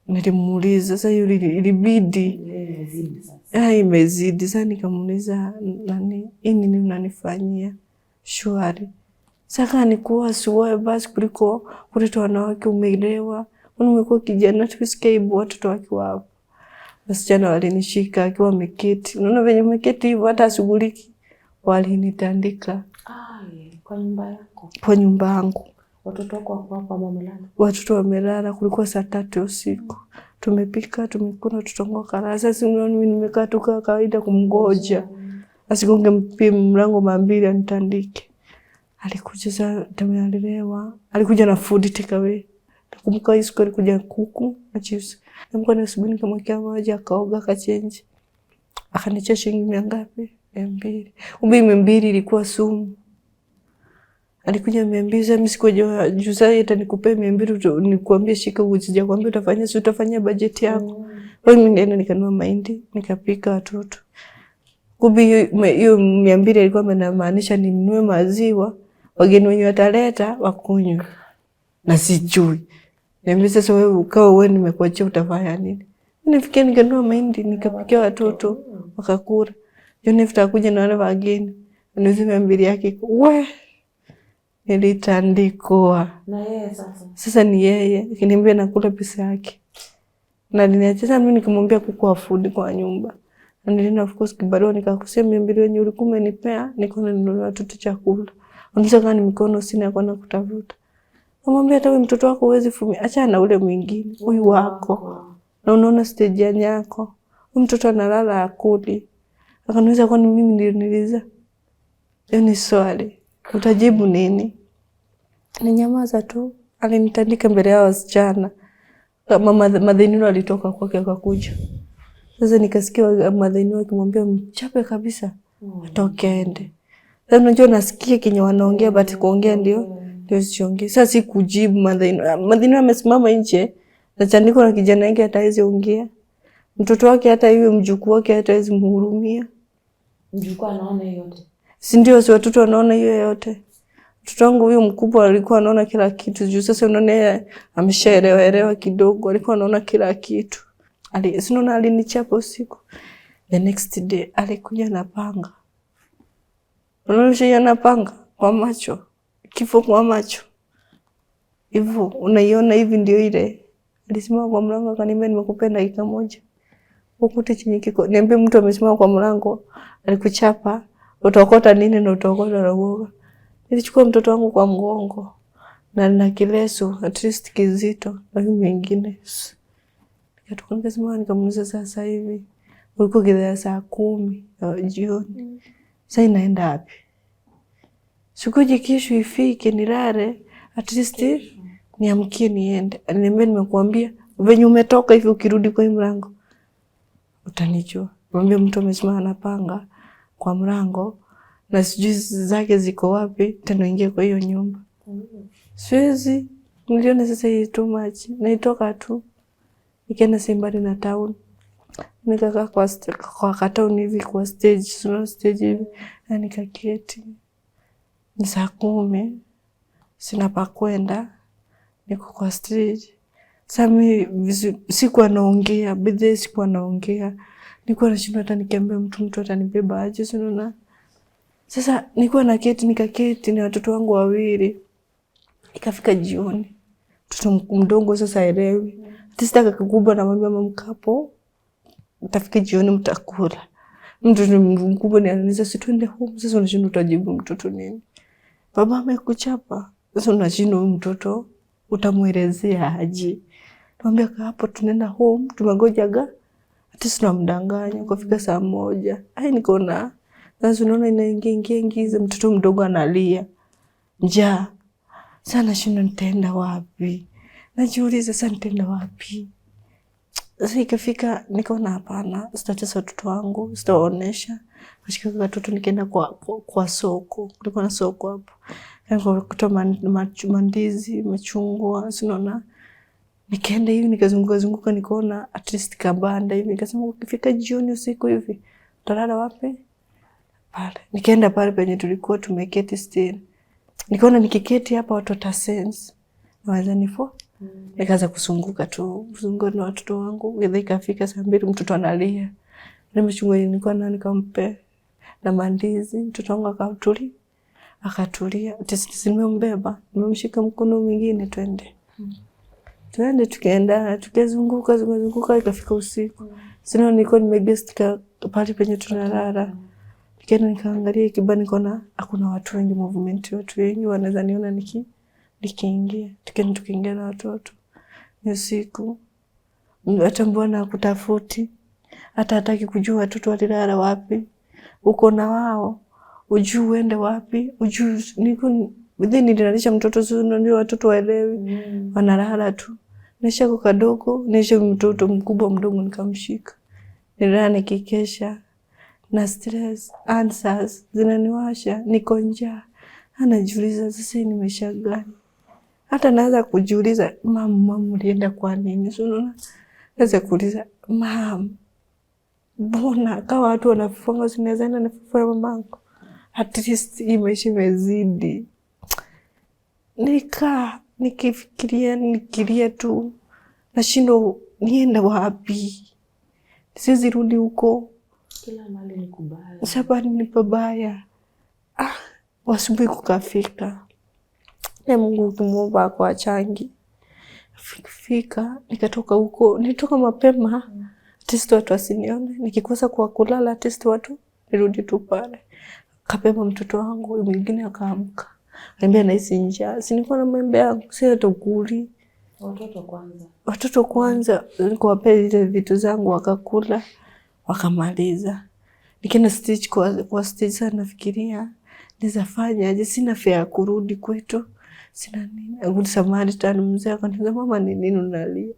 [SPEAKER 1] nilimuuliza sasa hiyo ilibidi imezidi. Sasa nikamuuliza nani nini unanifanyia shwari. Sasa nikuwa siwa basi kuliko kuleta wanawake umeelewa. Umekuwa kijana tusikie watoto wake wapo. Wasichana walinishika akiwa ameketi. Unaona venye umeketi hivyo hata shughuliki. Walinitandika.
[SPEAKER 2] Kwa nyumba yako?
[SPEAKER 1] Kwa nyumba yangu.
[SPEAKER 2] Watoto wako wako hapa wamelala?
[SPEAKER 1] Watoto wamelala, kulikuwa saa 3 usiku. Tumepika, tumekula, tutongoa kala. Sasa mimi nimekaa tu kwa kawaida kumgoja. Asigonge mlango mambili anitandike. Alikuja saa tumealelewa. Alikuja na food takeaway. Nakumbuka hiyo siku alikuja kuku na chips. Nakumbuka na asubuhi nikamwekea maji akaoga akachange. Akanicha shilingi ngapi? 200. Ube 200 ilikuwa sumu. Alikuja 200 mimi sikujua juu sasa hata nikupe 200 nikuambia shika usije kwambia utafanya si utafanya bajeti yako. Wewe mimi ndio nikanunua mahindi nikapika watoto. Kumbe hiyo 200 ilikuwa inamaanisha ninunue maziwa wageni wenyewe wataleta wakunywe. Na sijui. Niambia sasa wewe ukao wewe nimekuachia utafanya nini? Nifikia nikanunua mahindi nikapikia watoto wakakula. Yoni nitakuja na wale wageni. Niuze 200 yake. We nilitandikwa.
[SPEAKER 2] Na yeye
[SPEAKER 1] sasa ni yeye akiniambia nakula pesa yake. Na niliacha mimi nikamwambia kuku food kwa nyumba. Na nilienda of course kibarua nikakusema 200 wenyewe ulikuwa umenipea niko nanunua watoto chakula. Unaweza kama ni mikono sina kwenda kutafuta. Namwambia hata wewe mtoto wako huwezi fumia, acha na ule mwingine, huyu wako. Na unaona stage yako. Huyu mtoto analala akuli. Akaniuliza kwani mimi ndio niliza? Hiyo ni swali. Utajibu nini? Ninyamaza tu. Alinitandika mbele ya wasichana. Mama Madhainilo alitoka kwake akakuja. Sasa nikasikia Madhainilo akimwambia mchape kabisa. Atoke aende. Sasa unajua nasikia kinyo wanaongea but kuongea ndio siongee. Sasa sikujibu Madhainilo amesimama nje na Chandiko na kijana yake hatawezi ongea. Mtoto wake hata yule mjukuu wake hatawezi mhurumia.
[SPEAKER 2] Mjukuu anaona yote.
[SPEAKER 1] Si ndio si watoto wanaona hiyo yote. Mtoto wangu huyo mkubwa alikuwa anaona kila kitu. Juu sasa unaona ameshaelewa kidogo. Alikuwa anaona kila kitu. Sinaona alinichapa usiku. The next day alikuja na panga. Unaona panga kwa macho. Kifo kwa macho. Hivyo unaiona hivi ndio ile. Alisimama kwa mlango akaniambia nimekupenda dakika moja. Ukute chenye kiko. Niambie mtu amesimama kwa mlango alikuchapa. Utaokota nini na utaokota roho. Nilichukua mtoto wangu kwa mgongo na kileso at least kizito na mwingine. Nikatoka nikamuuliza sasa hivi ulikuwa gidha saa 10 jioni. Sasa inaenda wapi? Sikuje kesho ifike nilale at least niamkie niende. Niambia nimekuambia venye umetoka hivi ukirudi kwa mlango utanijua. Mwambie mtu amesimama na panga kwa mlango na sijui zake ziko wapi tena ingie kwa hiyo nyumba. Siwezi niliona sasa hii too much. Naitoka tu. Nikaenda Simbari na town. Nikakaa kwa town hivi kwa stage, sio stage hivi. Na nikaketi. Ni saa 10, sina pa kwenda, niko kwa street. Sasa mimi sikuwa naongea, bidii sikuwa naongea. Nilikuwa nashindwa hata nikiambia mtu atanibeba aje, unaona. Sasa nilikuwa nikaketi na watoto wangu 2. Ikafika jioni. Mtoto mdogo sasa elewi. Sitaka kukubwa na mama mkapo. Utafika jioni mtakula. Mtoto mkubwa ni ananiza si twende home. Sasa unashindwa utajibu mtoto nini? Baba amekuchapa. Sasa unashindwa mtoto utamuelezea aje? Tuambia hapo tunaenda home, tumegojaga. Hata sina mdanganya kufika saa 1. Niko na sasa unaona inaingia mtoto mdogo analia. Njaa. Sana shino nitaenda wapi? Najiuliza sasa nitaenda wapi? Sasa ikafika nikaona hapana, sitatesa watoto wangu, sitaonesha. Kashika watoto nikaenda kwa soko. Kulikuwa na soko hapo. Nikakuta mandizi, machungwa, sinaona. Nikaenda hivi nikazunguka nikaona at least kabanda hivi. Nikasema ukifika jioni usiku hivi, utalala wapi? Pale. Nikaenda pale penye tulikuwa tumeketi still. Nikaona nikiketi hapa watu watasense. Naweza nifo. Nikaanza kuzunguka na watoto wangu. Ikafika saa 2 mtoto analia. Nimechungwa nilikuwa nikampe na mandizi. Mtoto wangu akatulia. Nimembeba. Nimemshika mkono mwingine twende. Twende tukaenda, tukazunguka ikafika usiku. Sina nilikuwa nimeguest pale penye tunalala. Nikaenda nikaangalia kibani kona hakuna watu wengi, movement watu wengi wanaweza niona nikiingia. Tukaingia na watoto. Ni usiku. Hata mbona hakutafuti. Hata hataki kujua watoto walilala wapi. Uko na wao. Ujue uende wapi. Ujue nilalisha mtoto sio ndio watoto waelewi. Wanalala tu. Nisha kwa kadogo, nisha mtoto mkubwa mdogo nikamshika. Nilala nikikesha. Na stress, answers, zinaniwasha, niko njaa. Anajiuliza sasa nimesha gani. Hata naanza kujiuliza mama mlienda kwa nini? Unaona? Naanza kuuliza mama, mbona kama watu wanafunga sinaweza enda nifufue mamangu? At least imeishi mezidi. Nikifikiria tu nashindwa niende wapi. Siwezi rudi huko.
[SPEAKER 2] Kila mahali ni kubaya.
[SPEAKER 1] Sabari ni pabaya. Asubuhi kukafika. Na Mungu kumuomba kwa changi. Fika, nikatoka huko. Nilitoka mapema. Test watu wasinione. Nikikosa kwa kulala test watu nirudi tu pale. Kapema mtoto wangu mwingine akaamka. Anambia nahisi njaa. Si nilikuwa na maembe yangu, si hata ukuli. Watoto kwanza nikuwapea zile vitu zangu wakakula. Wakamaliza. Nikienda stage kwa stage sana nafikiria nizafanya aje, sina fare kurudi kwetu. Sina nini. Agudi samadi tani mzee akaniambia mama ni nini unalia?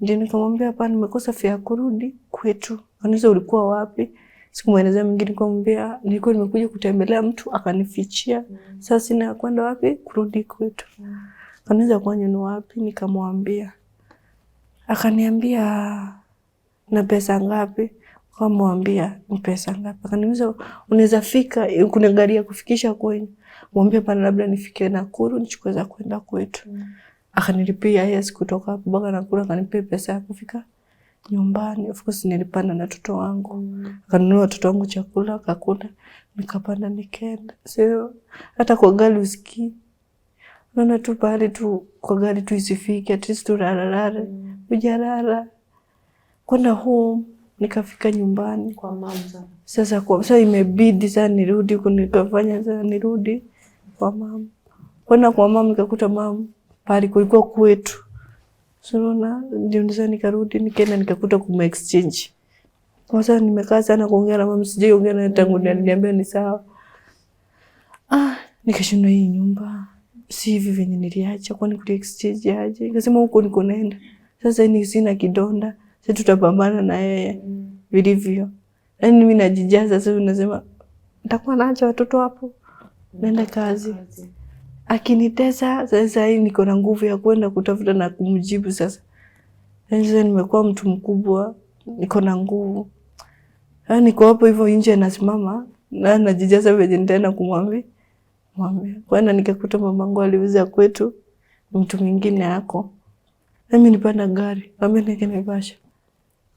[SPEAKER 1] Ndio nikamwambia hapana nimekosa fare kurudi kwetu. Anauliza ulikuwa wapi? Sikumweleza mwingine nikamwambia nilikuwa nimekuja kutembelea mtu akanifichia. Sasa sina kwenda wapi kurudi kwetu. Anauliza kwani ni wapi? Nikamwambia. Akaniambia na pesa ngapi? Kamwambia ni pesa ngapi? Akaniuliza unaweza fika kuna gari ya kufikisha kwenye? Mwambie pana labda nifike Nakuru nichukue za kwenda kwetu. Akanilipia yes kutoka hapo mpaka Nakuru, akanipea pesa ya kufika nyumbani. Of course nilipanda na watoto wangu. Akanunua watoto wangu chakula akakula, nikapanda nikaenda. Sio hata kwa gari usikii. Naona tu pale tu kwa gari tu isifike at least tulalale. Ujalala. Kwenda home nikafika nyumbani
[SPEAKER 2] kwa mama.
[SPEAKER 1] Sasa imebidi sana nirudi huko, nikafanya sana nirudi kwa mama. Kwenda kwa mama nikakuta mama pale kulikuwa kwetu. Unaona ndio nikarudi nikaenda nikakuta kuma exchange. Kwa sababu nimekaa sana kuongea na mama, sijaongea naye tangu aliniambia ni sawa. Nikashindwa hii nyumba si hivi venye niliacha, kwani kule exchange aje? Nikasema huko niko naenda. Sasa ni sina kidonda. Sasa tutapambana na yeye vilivyo. Yaani mimi najijaza sasa unasema nitakuwa naacha watoto hapo. Naenda kazi. Akinitesa sasa hii niko na nguvu ya kwenda kutafuta na kumjibu sasa. Sasa nimekuwa mtu mkubwa, niko na nguvu. Yaani niko hapo hivyo nje nasimama na najijaza venye nitaenda kumwambia Mwambie. Kwenda nikakuta mamangu aliuza kwetu, mtu mwingine yako. Mimi nipanda gari, mwambie nike Naivasha.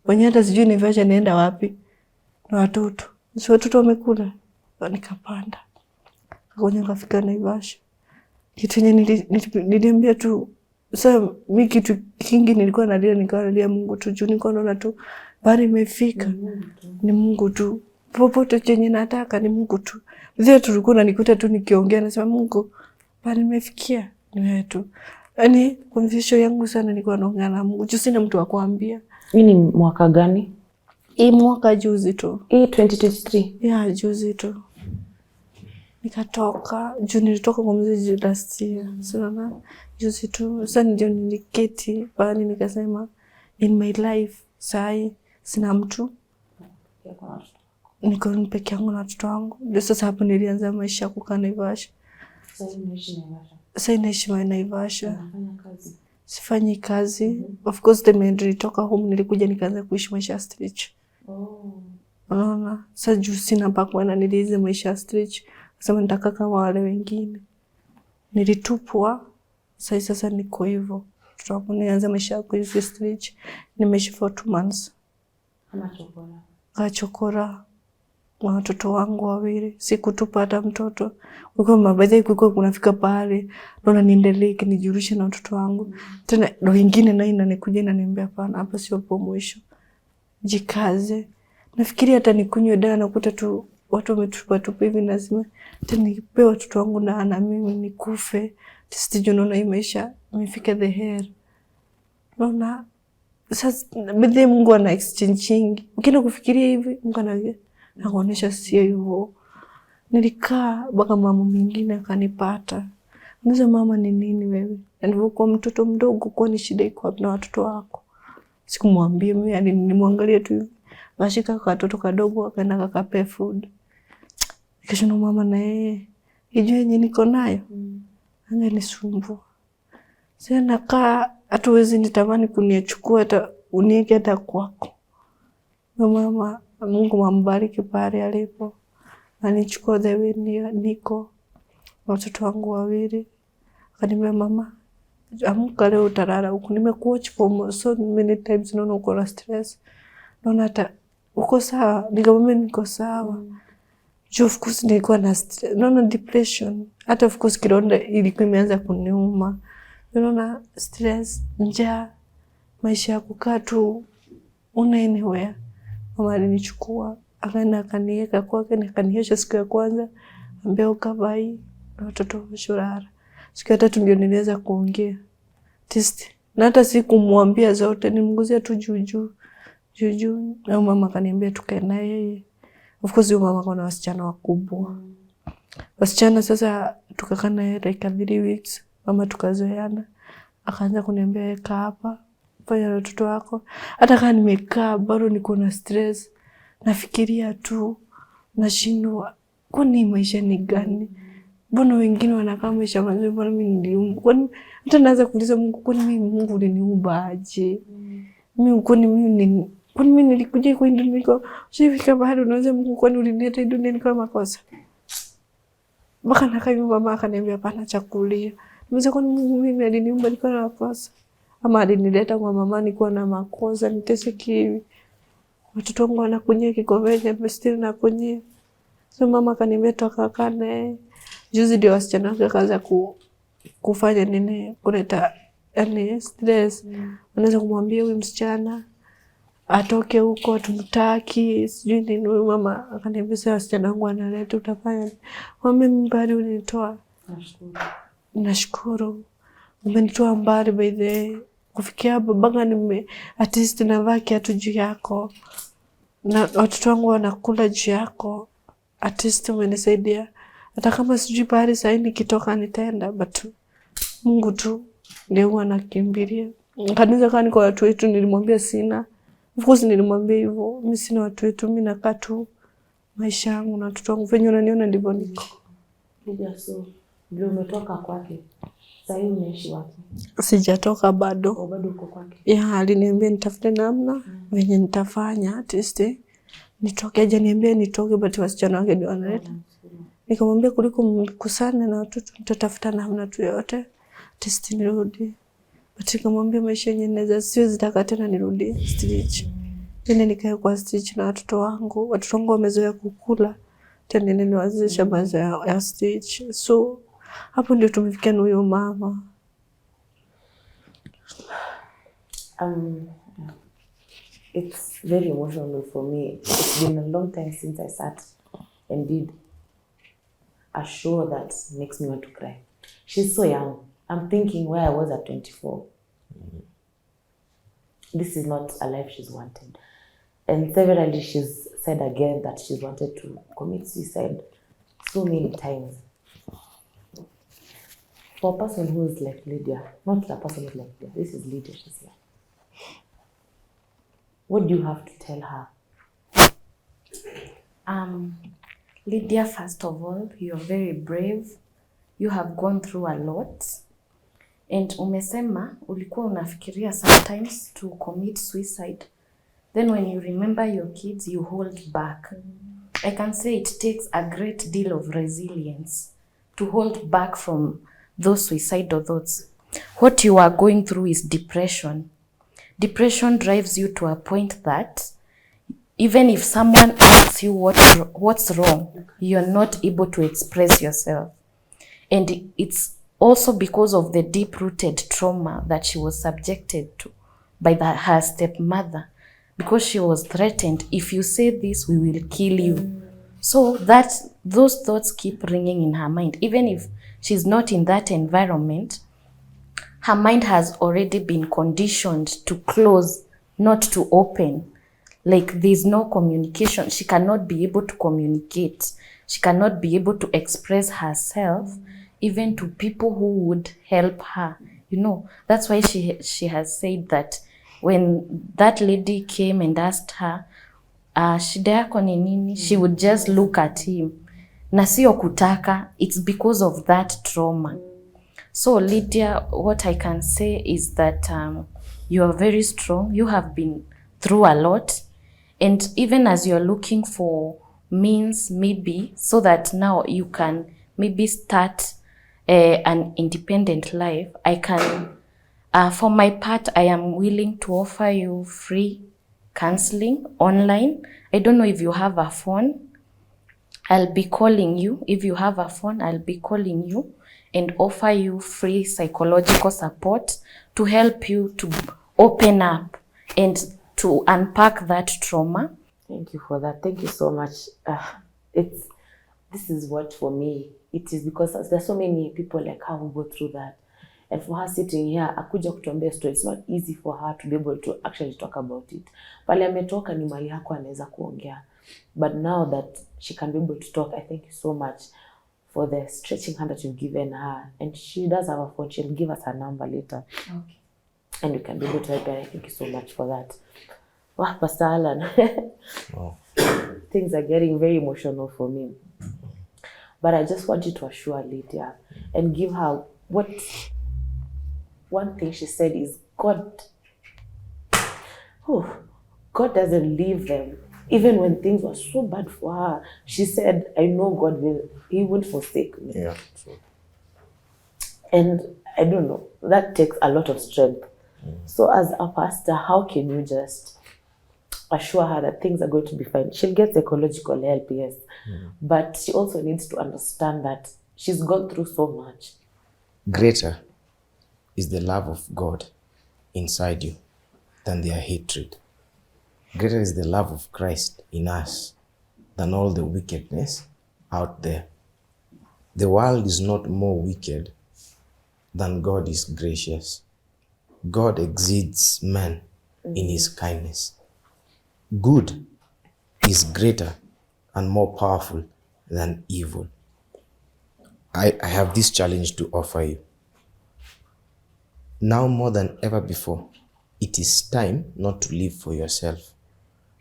[SPEAKER 1] Wenye hata sijui Naivasha naenda wapi. Na watoto. Si watoto wamekula. Nikapanda. Kwenye kafika Naivasha. Kitu yenye niliambia tu, sasa mimi kitu kingi nilikuwa nalia, nikawa nalia Mungu tu, juu nilikuwa naona tu bali imefika. Ni Mungu tu. Popote chenye nataka ni Mungu tu. Zile tulikuwa nikuta tu nikiongea nasema Mungu bali imefikia ni wewe tu. Yaani conviction yangu sana nilikuwa naongea na Mungu. Juu sina mtu wa kuambia.
[SPEAKER 2] Hii ni mwaka gani?
[SPEAKER 1] Hii mwaka juzi tu.
[SPEAKER 2] Hii 2023.
[SPEAKER 1] Yeah, juzi tu. Nikatoka, juu nilitoka kwa mzee last year. Sana juzi tu. Sasa ndio niliketi bali nikasema in my life sai sina mtu. Niko peke yangu na watoto wangu. Ndio sasa hapo nilianza maisha ya kukaa Naivasha. Sasa naishi Naivasha. Sifanyi kazi. Of course nilitoka home nilikuja nikaanza kuishi maisha ya street. Unaona? Sasa juu sina pa kwenda nilianza maisha ya street. Sasa nitaka kama wale wengine. Nilitupwa. Sasa niko hivyo. Tutapo nianza maisha ya kuishi street. Nimeishi for 2 months. Chokora. Watoto wangu wawili. Sikutupa hata mtoto. Kulikuwa mabadhi kulikuwa kunafika pale. Naona niendelee nijulishe na watoto wangu. Tena ndio wengine na inanikuja na niambia hapana hapa sio hapo mwisho. Jikaze. Nafikiria hata nikunywe dawa nakuta tu watu wametupa tupa hivi lazima tena nipe watoto wangu na mimi nikufe. Sisi naona hii maisha imefika the hair. Naona sasa bidii Mungu ana exchanging. Ukienda kufikiria hivi Mungu anakuonyesha sio hivyo. Nilikaa mpaka mama mwingine akanipata. Anasema mama ni nini wewe? Nilivyokuwa mtoto mdogo kwa ni shida iko na watoto wako. Sikumwambia mimi yani nilimwangalia tu. Bashika katoto kadogo akaenda kakape food. Nikasema mama na yeye ijue yenye niko nayo. Angenisumbua. Sasa nakaa hatuwezi nitamani kuniachukua hata unieke hata kwako. Mama Mungu mambariki pale alipo. Anichukua the way niko. Watoto wangu wawili. Akaniambia mama amka leo utalala huko. Nimekuwatch for so many times naona uko na stress. Naona hata uko sawa. Nikamwambia niko sawa. Of course nilikuwa na stress. Naona depression. Hata of course kidonda ilikuwa imeanza kuniuma. Naona stress, njaa, maisha ya kukaa tu una anywhere. Mama alinichukua, akaenda akaniweka kwake na akaniosha siku ya kwanza, ambia ukavai na watoto washurara. Siku ya tatu ndio niliweza kuongea. Na hata sikumwambia zote, nimguzia tu juu. Na mama akaniambia tukae na yeye. Of course mama kuna wasichana wakubwa. Wasichana sasa tukakaa na yeye like 3 weeks. Mama tukazoeana. Akaanza kuniambia weka hapa. Fanya na watoto wako. Hata kama nimekaa bado niko na stress. Nafikiria tu. Nashindwa. Kwani maisha ni gani? Mbona wengine wanakaa maisha mazuri, mbona mimi niliumba? Kwani hata naanza kuuliza Mungu, kwani mimi Mungu uliniumba aje? Kwani mimi nilikuja kwa dunia niko shifika bado unaweza Mungu kwani ulinileta duniani kwa makosa? Baka nakaa mama akaniambia hapana chakulia. Nimesema kwani Mungu mimi aliniumba niko na makosa? Ama alinileta kwa mama niko na makosa niteseki hivi. Watoto wangu wanakunyia kikombe mbestiri na kunyia. So mama akaniambia toka kane. Juzi ndio wasichana wake kaanza kufanya nini kuleta yani stress. Unaweza kumwambia huyu msichana atoke huko tumtaki sijui nini. Mama akaniambia sasa wasichana wangu analeta utafanya. Mama mbali unitoa. Nashukuru. Umenitoa mbali by the kufikia baba at least navaa kiatu juu yako. Na watoto wangu wanakula juu yako. At least umenisaidia. Hata kama sijui pale sasa nikitoka nitaenda but Mungu tu ndio anakimbilia. Kanisa kani kwa watu wetu nilimwambia sina. Of course nilimwambia hivyo. Mimi sina watu wetu, mimi nakaa tu maisha yangu na watoto wangu. Venye unaniona ndivyo niko.
[SPEAKER 2] Lydia, so ndio umetoka kwake. Sasa hivi unaishi wapi?
[SPEAKER 1] Sijatoka bado.
[SPEAKER 2] Bado uko kwake?
[SPEAKER 1] Yeah, aliniambia nitafute namna venye nitafanya at least nitoke. Hajaniambia nitoke but wasichana wake ndio wanaleta. Nikamwambia kuliko mkusane na watoto nitatafuta namna tu yote test nirudi. But nikamwambia maisha yenyewe naweza siwezi taka tena nirudi stitch. Tena nikae kwa stitch na watoto wangu. Watoto wangu wamezoea kukula. Tena nini wazisha mazoea ya stitch. So hapo ndio tumefikia na huyo mama.
[SPEAKER 2] It's very emotional for me. It's been a long time since I sat and did a show that makes me want to cry. She's so young. I'm thinking where I was at 24. This is not a life she's wanted. And severally she's said again that she's wanted to commit suicide so many times. For a person who is like Lydia, not a person who's like Lydia, this is Lydia, she's here. What do you have to tell her?
[SPEAKER 4] Lydia, first of all, you're very brave. You have gone through a lot. And umesema, ulikuwa unafikiria sometimes to commit suicide. Then when you remember your kids, you hold back. I can say it takes a great deal of resilience to hold back from those suicidal thoughts. What you are going through is depression. Depression drives you to a point that even if someone asks you what's wrong, you're not able to express yourself. And it's also because of the deep-rooted trauma that she was subjected to by her stepmother. Because she was threatened, if you say this, we will kill you. So those thoughts keep ringing in her mind. Even if she's not in that environment, her mind has already been conditioned to close, not to open. Like there's no communication. She cannot be able to communicate. She cannot be able to express herself even to people who would help her. You know, that's why she has said that when that lady came and asked her, shida yako ni nini? She would just look at him. Na sio kutaka, it's because of that trauma. So Lydia, what I can say is that you are very strong. You have been through a lot. And even as you're looking for means, maybe, so that now you can maybe start an independent life, I can, for my part, I am willing to offer you free counseling online. I don't know if you have a phone. I'll be calling you. If you have a phone, I'll be calling you and offer you free psychological support to help you to open up and to unpack that trauma.
[SPEAKER 2] Thank you for that. Thank you so much. This is what for me it is, because there's so many people like her who go through that. And for her sitting here, akuja kutuambia story, it's not easy for her to be able to actually talk about it. Pale ametoka ni mali hako anaweza kuongea. But now that she can be able to talk, I thank you so much for the stretching hand that you've given her. And she does have a phone. She'll give us her number later. Okay. And we can be able to help her. Thank you so much for that. Wow, Pastor Alan.
[SPEAKER 3] Oh.
[SPEAKER 2] Things are getting very emotional for me. But I just want you to assure Lydia and give her what one thing she said is God doesn't leave them. Even when things were so bad for her, she said, I know He won't forsake me.
[SPEAKER 3] Yeah, true.
[SPEAKER 2] And I don't know, that takes a lot of strength. So as a pastor, how can you just assure her that things are going to be fine? She'll get psychological help, yes. But she also needs to understand that she's gone through so much.
[SPEAKER 3] Greater is the love of God inside you than their hatred. Greater is the love of Christ in us than all the wickedness out there. The world is not more wicked than God is gracious. God exceeds man in his kindness. Good is greater and more powerful than evil. I have this challenge to offer you. Now more than ever before, it is time not to live for yourself,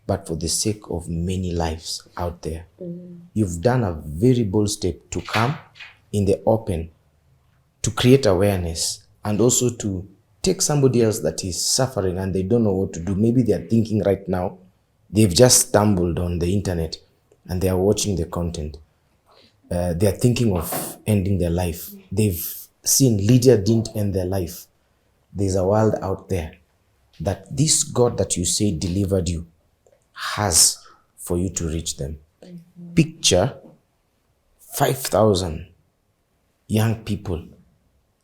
[SPEAKER 3] but for the sake of many lives out there. You've done a very bold step to come in the open, to create awareness, and also to take somebody else that is suffering and they don't know what to do. Maybe they're thinking right now, they've just stumbled on the internet and they are watching the content. they are thinking of ending their life. They've seen Lydia didn't end their life. There's a world out there that this God that you say delivered you has for you to reach them. Picture 5,000 young people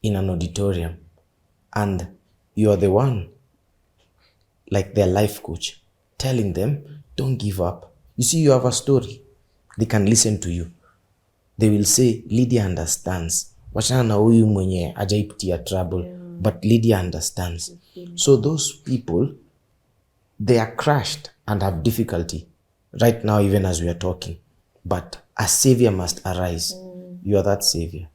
[SPEAKER 3] in an auditorium, and you are the one, like their life coach, telling them, don't give up. You see, you have a story. They can listen to you. They will say, Lydia understands. Wachana na huyu mwenye hajaipitia trouble, but Lydia understands. So those people, they are crushed and have difficulty right now, even as we are talking. But a savior must arise. You are that savior,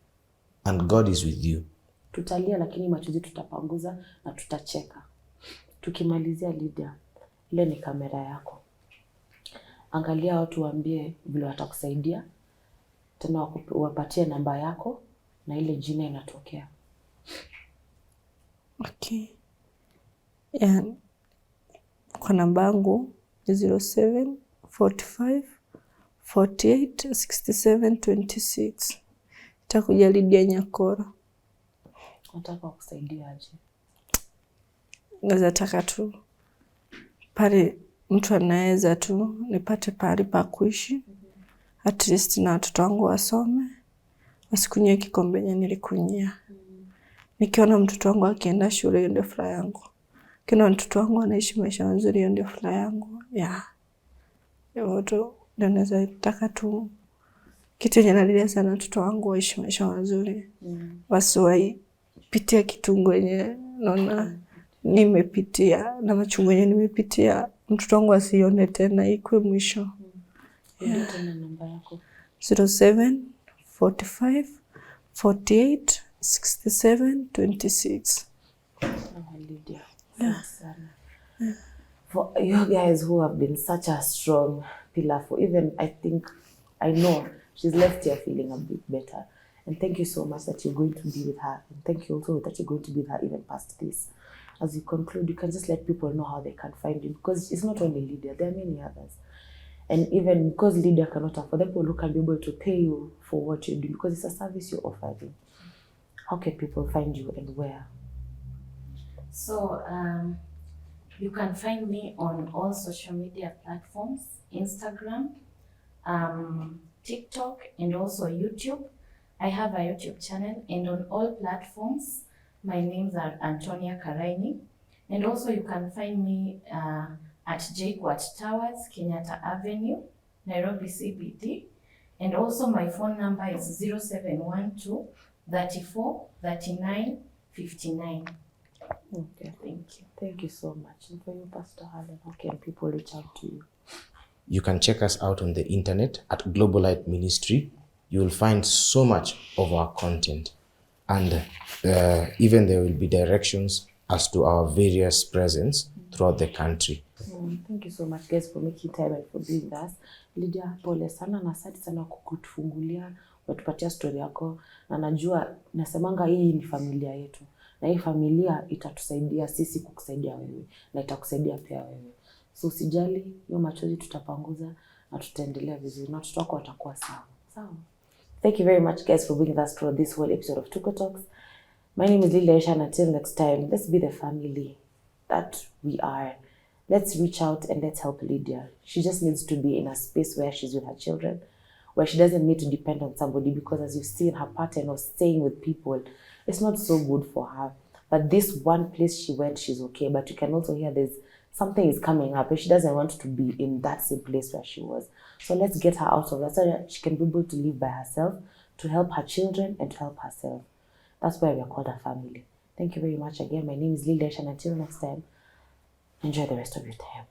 [SPEAKER 3] and God is with you.
[SPEAKER 2] Tutalia lakini machozi tutapanguza na tutacheka. Tukimalizia Lydia, ile ni kamera yako. Angalia watu, waambie vile watakusaidia. Tena wapatie namba yako na ile jina inatokea.
[SPEAKER 1] Okay. Yeah. Kwa namba yangu 07 45 48 67 26. Itakuja Lydia Nyakora.
[SPEAKER 2] Nataka kukusaidia aje?
[SPEAKER 1] Nataka tu pale mtu anaweza tu nipate pahali pa kuishi. At least na watoto wangu wasome. Wasikunywe kikombe yenye nilikunyia. Nikiona mtoto wangu akienda shule, hiyo ndio furaha yangu. Kina mtoto wangu anaishi maisha mazuri, hiyo ndio furaha yangu. Hiyo tu ndio naweza taka tu. Kitu yenye nalilia sana mtoto wangu waishi maisha mazuri. Wasiwahi pitia kitungu yenye naona nimepitia, na machungu yenye nimepitia. Mtoto wangu asione tena, ikuwe mwisho.
[SPEAKER 2] Ndio tena namba yako.
[SPEAKER 1] 07 45 48 67 26.
[SPEAKER 2] Lydia. For you guys who have been such a strong pillar for even, I know she's left here feeling a bit better. And thank you so much that you're going to be with her. And thank you also that you're going to be with her even past this. As you conclude, you can just let people know how they can find you. Because it's not only Lydia, there are many others. And even because Lydia cannot afford, people who can be able to pay you for what you do, because it's a service you're offering. How can people find you and where?
[SPEAKER 4] So, you can find me on all social media platforms, Instagram, TikTok, and also YouTube. I have a YouTube channel, and on all platforms, my names are Antonia Karaini. And also you can find me at JKUAT Towers, Kenyatta Avenue, Nairobi CBD. And also my phone number is 0712 34 39 59.
[SPEAKER 2] Okay.
[SPEAKER 4] Thank you.
[SPEAKER 2] Thank you so much. And for you, Pastor Helen, how can people reach out to you?
[SPEAKER 3] You can check us out on the internet at Global Light Ministry. You will find so much of our content. And even there will be directions as to our various presence throughout the country.
[SPEAKER 2] Thank you so much, guys, for making time and for being with us. Lydia, pole sana na asante sana kukutufungulia, watupatia story yako. Na najua, nasemanga hii ni familia yetu. Na hii familia itatusaidia sisi kukusaidia wewe. Na itakusaidia pia wewe. So usijali, hiyo machozi tutapanguza na tutaendelea vizuri. Na watoto wako watakuwa sawa. Sawa. Thank you very much, guys, for being with us through this whole episode of Tuko Talks. My name is Lydia, and until next time, let's be the family that we are. Let's reach out and let's help Lydia. She just needs to be in a space where she's with her children, where she doesn't need to depend on somebody, because as you've seen, her pattern of staying with people, it's not so good for her. But this one place she went, she's okay. But you can also hear there's something is coming up, and she doesn't want to be in that same place where she was. So let's get her out of that so that she can be able to live by herself, to help her children and to help herself. That's why we are called a family. Thank you very much again. My name is Lydia, and until next time, enjoy the rest of your time.